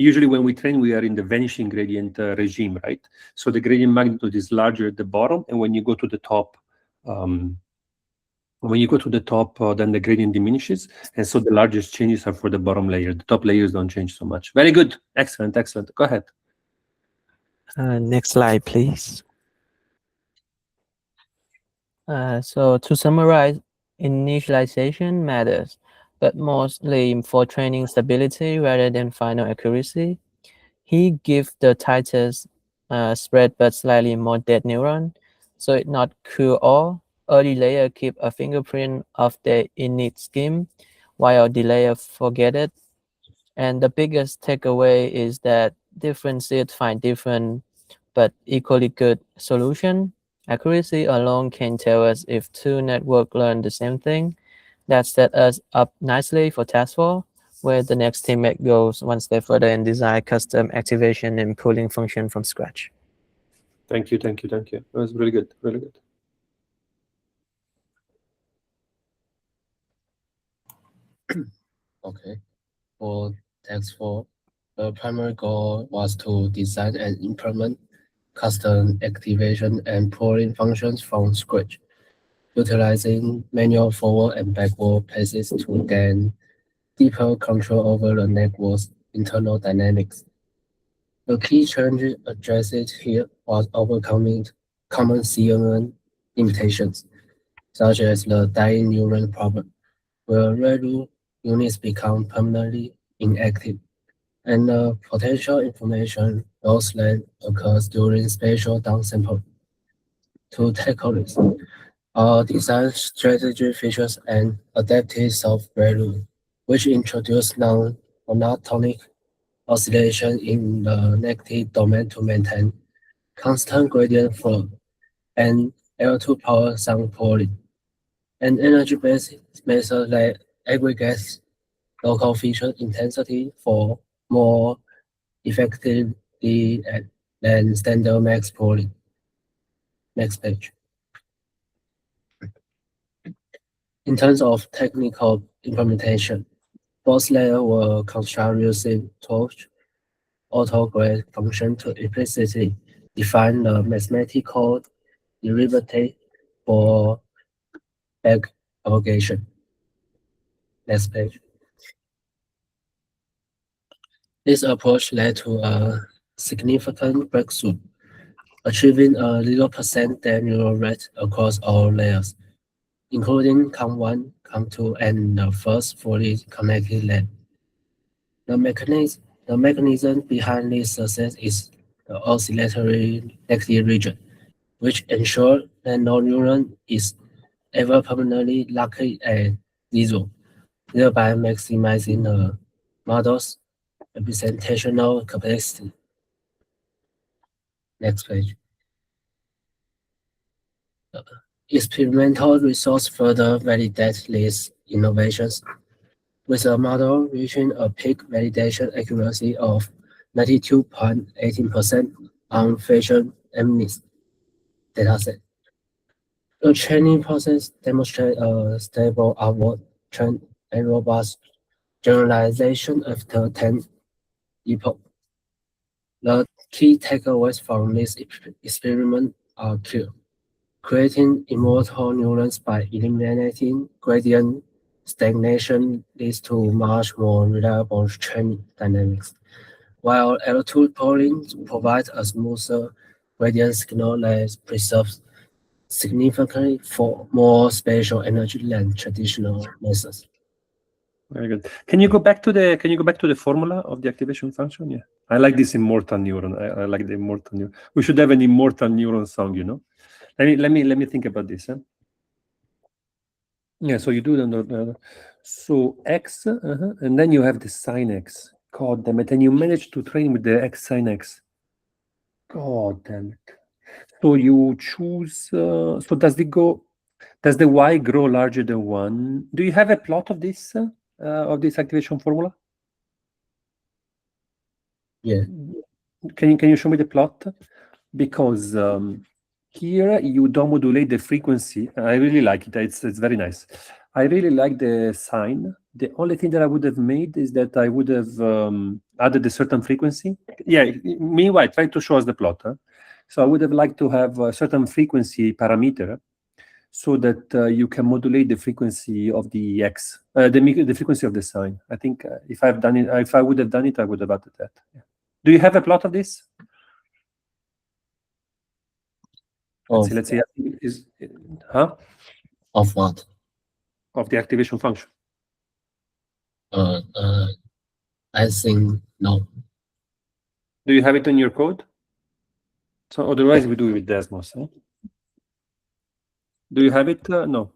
Usually when we train, we are in the vanishing gradient regime, right? So the gradient magnitude is larger at the bottom, and when you go to the top, then the gradient diminishes, and so the largest changes are for the bottom layer. The top layers don't change so much. Very good. Excellent. Go ahead. Next slide, please. So to summarize, initialization matters, but mostly for training stability rather than final accuracy. He gives the tightest spread but slightly more dead neuron, so it not cure all. Early layer keep a fingerprint of the init scheme, while the layer forget it. And the biggest takeaway is that different seeds find different but equally good solution. Accuracy alone can tell us if two networks learn the same thing. That set us up nicely for task 4, where the next teammate goes one step further and design custom activation and pooling function from scratch. Thank you. That was really good. Okay. For task 4, the primary goal was to design and implement custom activation and pooling functions from scratch, utilizing manual forward and backward passes to gain deeper control over the network's internal dynamics. The key challenge addressed here was overcoming common CNN limitations, such as the dying neuron problem, where ReLU units become permanently inactive, and the potential information loss that occurs during spatial downsample. To tackle this, our design strategy features an adaptive soft ReLU, which introduces non-monotonic oscillation in the negative domain to maintain constant gradient flow and L2 power sampling. An energy-based method that aggregates local feature intensity for more effectively than standard max pooling. Next page. In terms of technical implementation, both layers were constructed using torch autograde function to explicitly define the mathematical derivative for back propagation. Next page. This approach led to a significant breakthrough, achieving a 0% dead neural rate across all layers, including COM1, COM2, and the first fully connected layer. The mechanism behind this success is the oscillatory negative region, which ensures that no neuron is ever permanently locked at zero, thereby maximizing the model's representational capacity. Next page. Experimental results further validate these innovations, with a model reaching a peak validation accuracy of 92.18% on facial MNIST dataset. The training process demonstrates a stable upward trend and robust generalization after 10 epochs. The key takeaways from this experiment are clear. Creating immortal neurons by eliminating gradient stagnation leads to much more reliable training dynamics, while L2 polling provides a smoother gradient signal that preserves significantly for more spatial energy than traditional methods. Very good. Can you go back to the formula of the activation function? Yeah, I like this immortal neuron. I like the immortal neuron. We should have an immortal neuron song, you know. Let me think about this. Huh? Yeah, so you do the so x, and then you have the sine x. God damn it! And you manage to train with the x sine x. God damn it! So you choose. So does the y grow larger than 1? Do you have a plot of this activation formula? Yeah. Can you show me the plot? Because here you don't modulate the frequency. I really like it. It's very nice. I really like the sign. The only thing that I would have made is that I would have added a certain frequency. Yeah. Meanwhile, try to show us the plot. Huh? So I would have liked to have a certain frequency parameter, so that you can modulate the frequency of the x, the frequency of the sign. I think if I would have done it, I would have added that. Yeah. Do you have a plot of this? Let's see. Of what? Of the activation function. I think no. Do you have it in your code? So otherwise, we do it with Desmos. Huh? Do you have it? No.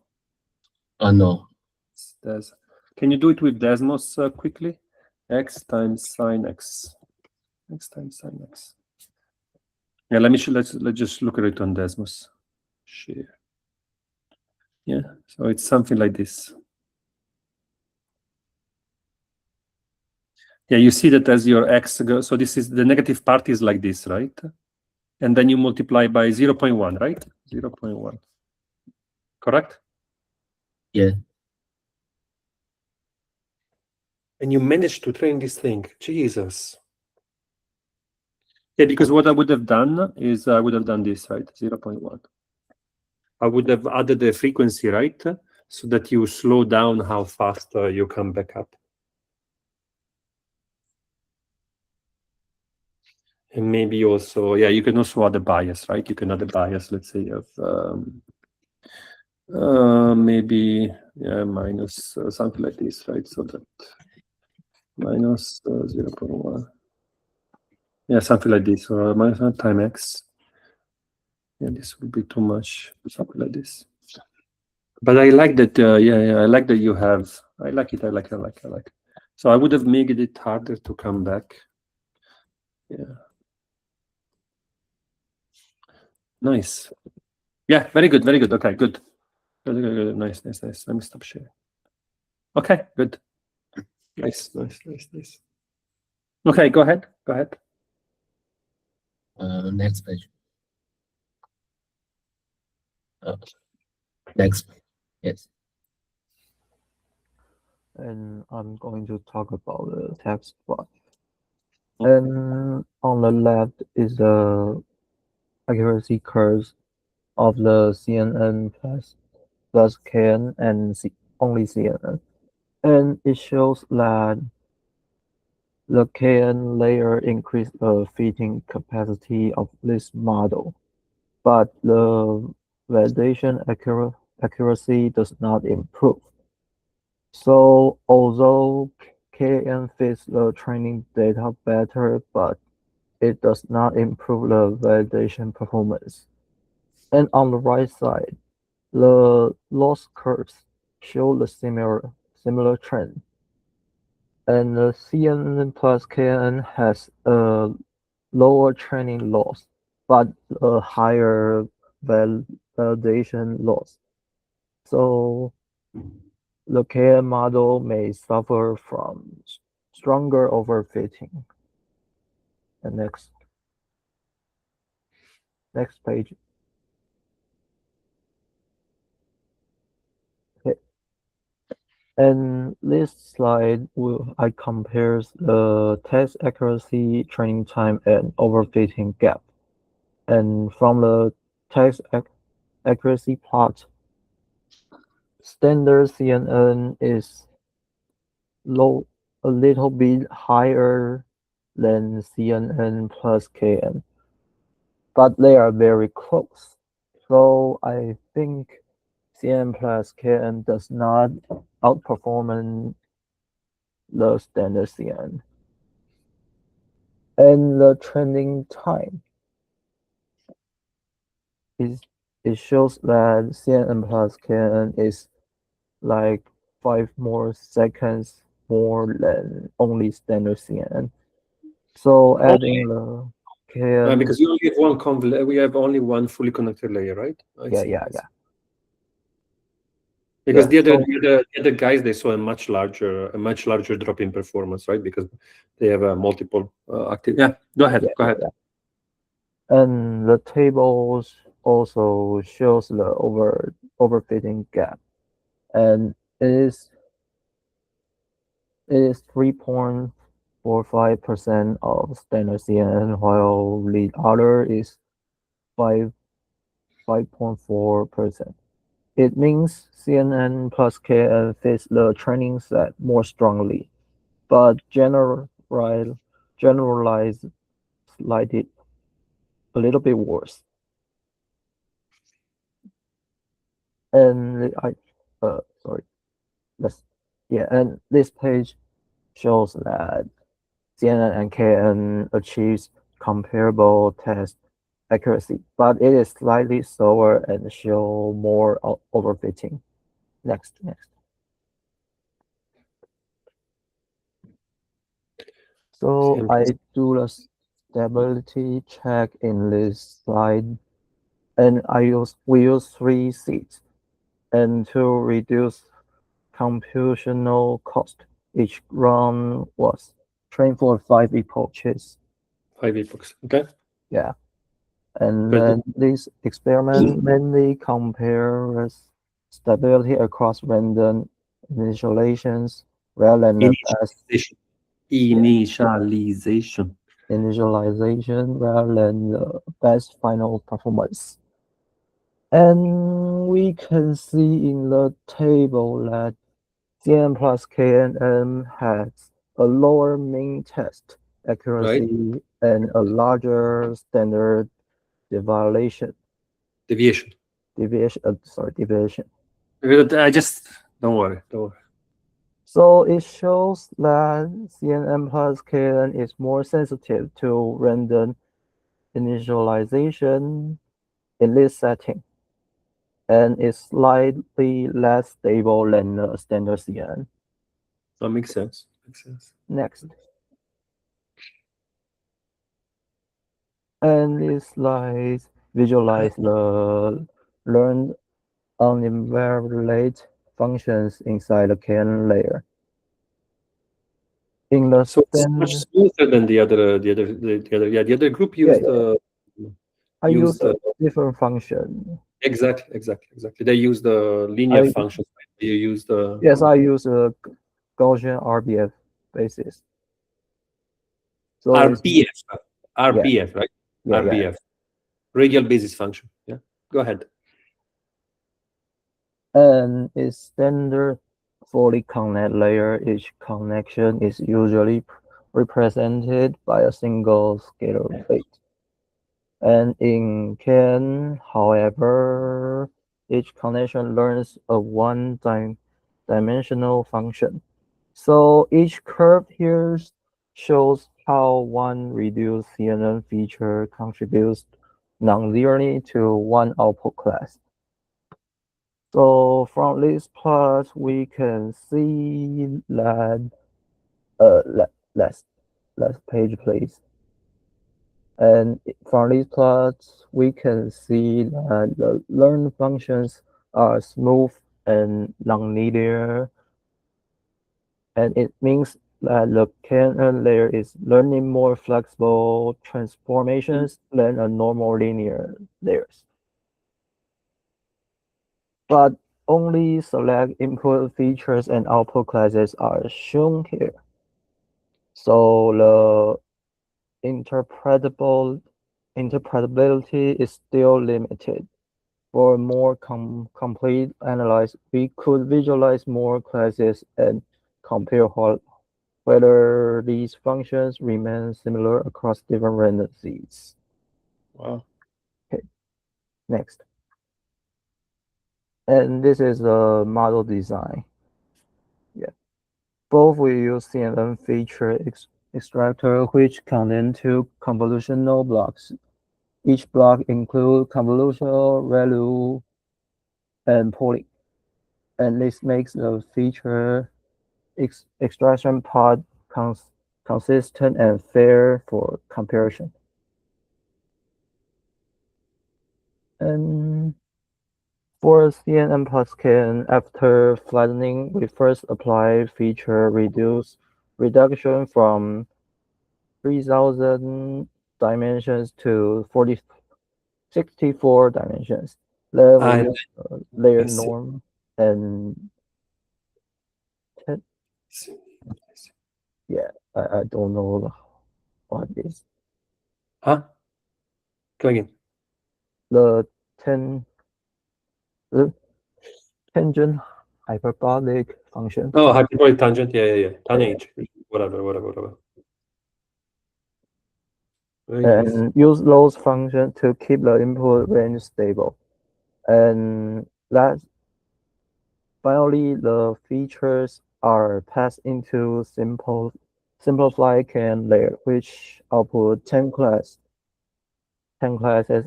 No. Can you do it with Desmos quickly? X times sine x. X times sine x. Yeah, let's just look at it on Desmos. Share. Yeah, so it's something like this. Yeah, you see that as your x goes, so this is the negative part is like this, right? And then you multiply by 0.1, right? 0.1. Correct? Yeah. And you managed to train this thing. Jesus. Yeah, because what I would have done is I would have done this, right? 0.1. I would have added the frequency, right? So that you slow down how fast you come back up. And maybe also, yeah, you can also add a bias, right? You can add a bias, let's say, of maybe minus something like this, right? So that minus 0.1. Yeah, something like this, or minus 1 times x. Yeah, this would be too much, something like this. But I like that, yeah, I like that you have, I like it. So I would have made it harder to come back. Yeah. Nice. Yeah, very good, very good. Okay, good. Good. Nice. Let me stop sharing. Okay, good. Nice. Okay, go ahead. Next page. Next. Yes. And I'm going to talk about the text box. And on the left is the accuracy curves of the CNN plus KN and only CNN. And it shows that the KN layer increased the fitting capacity of this model, but the validation accuracy does not improve. So although KN fits the training data better, but it does not improve the validation performance. And on the right side, the loss curves show the similar trend. And the CNN plus KN has a lower training loss, but a higher validation loss. So the KN model may suffer from stronger overfitting. And next page. Okay. And this slide I compares the test accuracy, training time, and overfitting gap. And from the test accuracy plot, standard CNN is a little bit higher than CNN plus KN, but they are very close. So I think CNN plus KN does not outperform the standard CNN. And the training time it shows that CNN plus KN is like 5 more seconds more than only standard CNN. So adding the KN, Because you only have one we have only one fully connected layer, right? yeah. Because Yeah, the other guys, they saw a much larger drop in performance, right? Because they have multiple active. Yeah, go ahead. Yeah. And the tables also shows the overfitting gap, and it is 3.45% of standard CNN, while the other is 5.4%. It means CNN plus KN fits the training set more strongly, but generalized slightly a little bit worse. And and this page shows that CNN and KN achieves comparable test accuracy, but it is slightly slower and show more overfitting. Next. So I do the stability check in this slide, and we use 3 seats, and to reduce computational cost, each run was trained for 5 epochs. 5 epochs, okay. Yeah. And then this experiment mainly compares stability across random initializations rather than the best initialization rather than the best final performance. And we can see in the table that CNN plus KNN has a lower mean test accuracy, and a larger standard deviation. Deviation. Deviation. I just don't worry. So it shows that CNN plus KN is more sensitive to random initialization in this setting, and is slightly less stable than the standard CNN. That makes sense. Next. And these slides visualize the learned uninvalid functions inside the KN layer. In the So it's much smoother than the other group used. I used a different function. Exactly. They use the linear function. You use the yes. I use a Gaussian RBF basis. So RBF, right? Yeah, RBF, radial basis function. Yeah, go ahead. And its standard fully connect layer. Each connection is usually represented by a single scalar weight. And in KN, however, each connection learns a one-dimensional function. So each curve here shows how one reduced CNN feature contributes non-linearly to one output class. So from this plot, we can see that last page, please. And from these plots, we can see that the learned functions are smooth and non-linear. And it means that the KNN layer is learning more flexible transformations than a normal linear layers. But only select input features and output classes are shown here. So the interpretability is still limited. For a more complete analysis, we could visualize more classes and compare whether these functions remain similar across different random seeds. Wow. Okay, next. And this is the model design. Yeah. Both we use CNN feature extractor, which contain two convolutional blocks. Each block includes convolutional value and polling. And this makes the feature extraction part consistent and fair for comparison. And for CNN plus KN, after flattening, we first apply feature reduction from 3,000 dimensions to 64 dimensions. Level layer norm and yeah, I don't know what it is. Huh? Go again. The tangent hyperbolic function. Oh, hyperbolic tangent. Yeah. Tangent. Whatever. And use those functions to keep the input range stable. And last, finally, the features are passed into simplified KN layer, which output 10 classes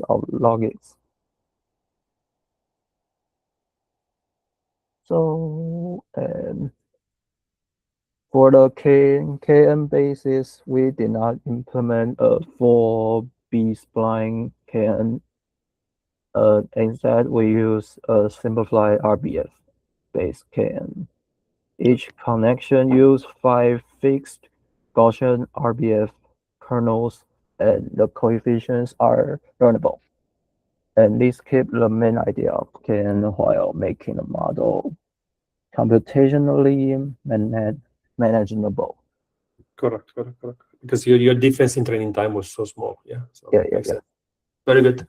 of logics. So, for the KN basis, we did not implement a full B-spline KN. Instead, we use a simplified RBF based KN. Each connection uses 5 fixed Gaussian RBF kernels, and the coefficients are learnable. And this keeps the main idea of KN while making the model computationally manageable. Correct. Because your difference in training time was so small. Yeah. So Yeah. Very good.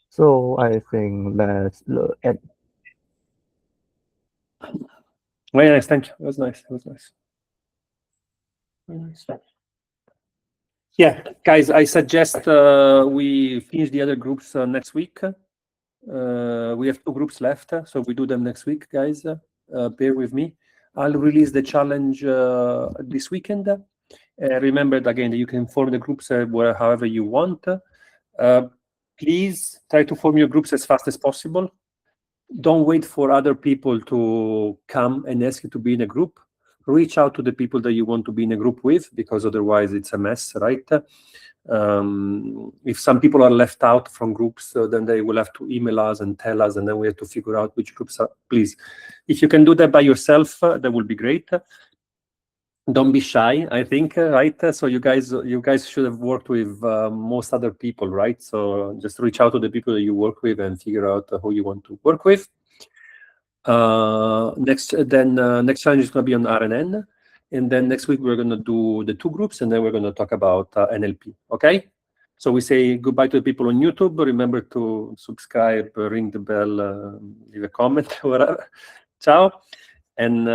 So I think that's the end. Very nice. Thank you. It was nice. Very nice. Yeah, guys, I suggest we finish the other groups next week. We have 2 groups left, so we do them next week, guys. Bear with me. I'll release the challenge this weekend. Remember again that you can form the groups however you want. Please try to form your groups as fast as possible. Don't wait for other people to come and ask you to be in a group. Reach out to the people that you want to be in a group with, because otherwise it's a mess, right? If some people are left out from groups, then they will have to email us and tell us, and then we have to figure out which groups are. Please, if you can do that by yourself, that will be great. Don't be shy, I think, right? So you guys should have worked with most other people, right? So just reach out to the people that you work with and figure out who you want to work with. Next challenge is going to be on RNN, and then next week we're going to do the 2 groups, and then we're going to talk about NLP. Okay, so we say goodbye to the people on YouTube. Remember to subscribe, ring the bell, leave a comment, whatever. Ciao, and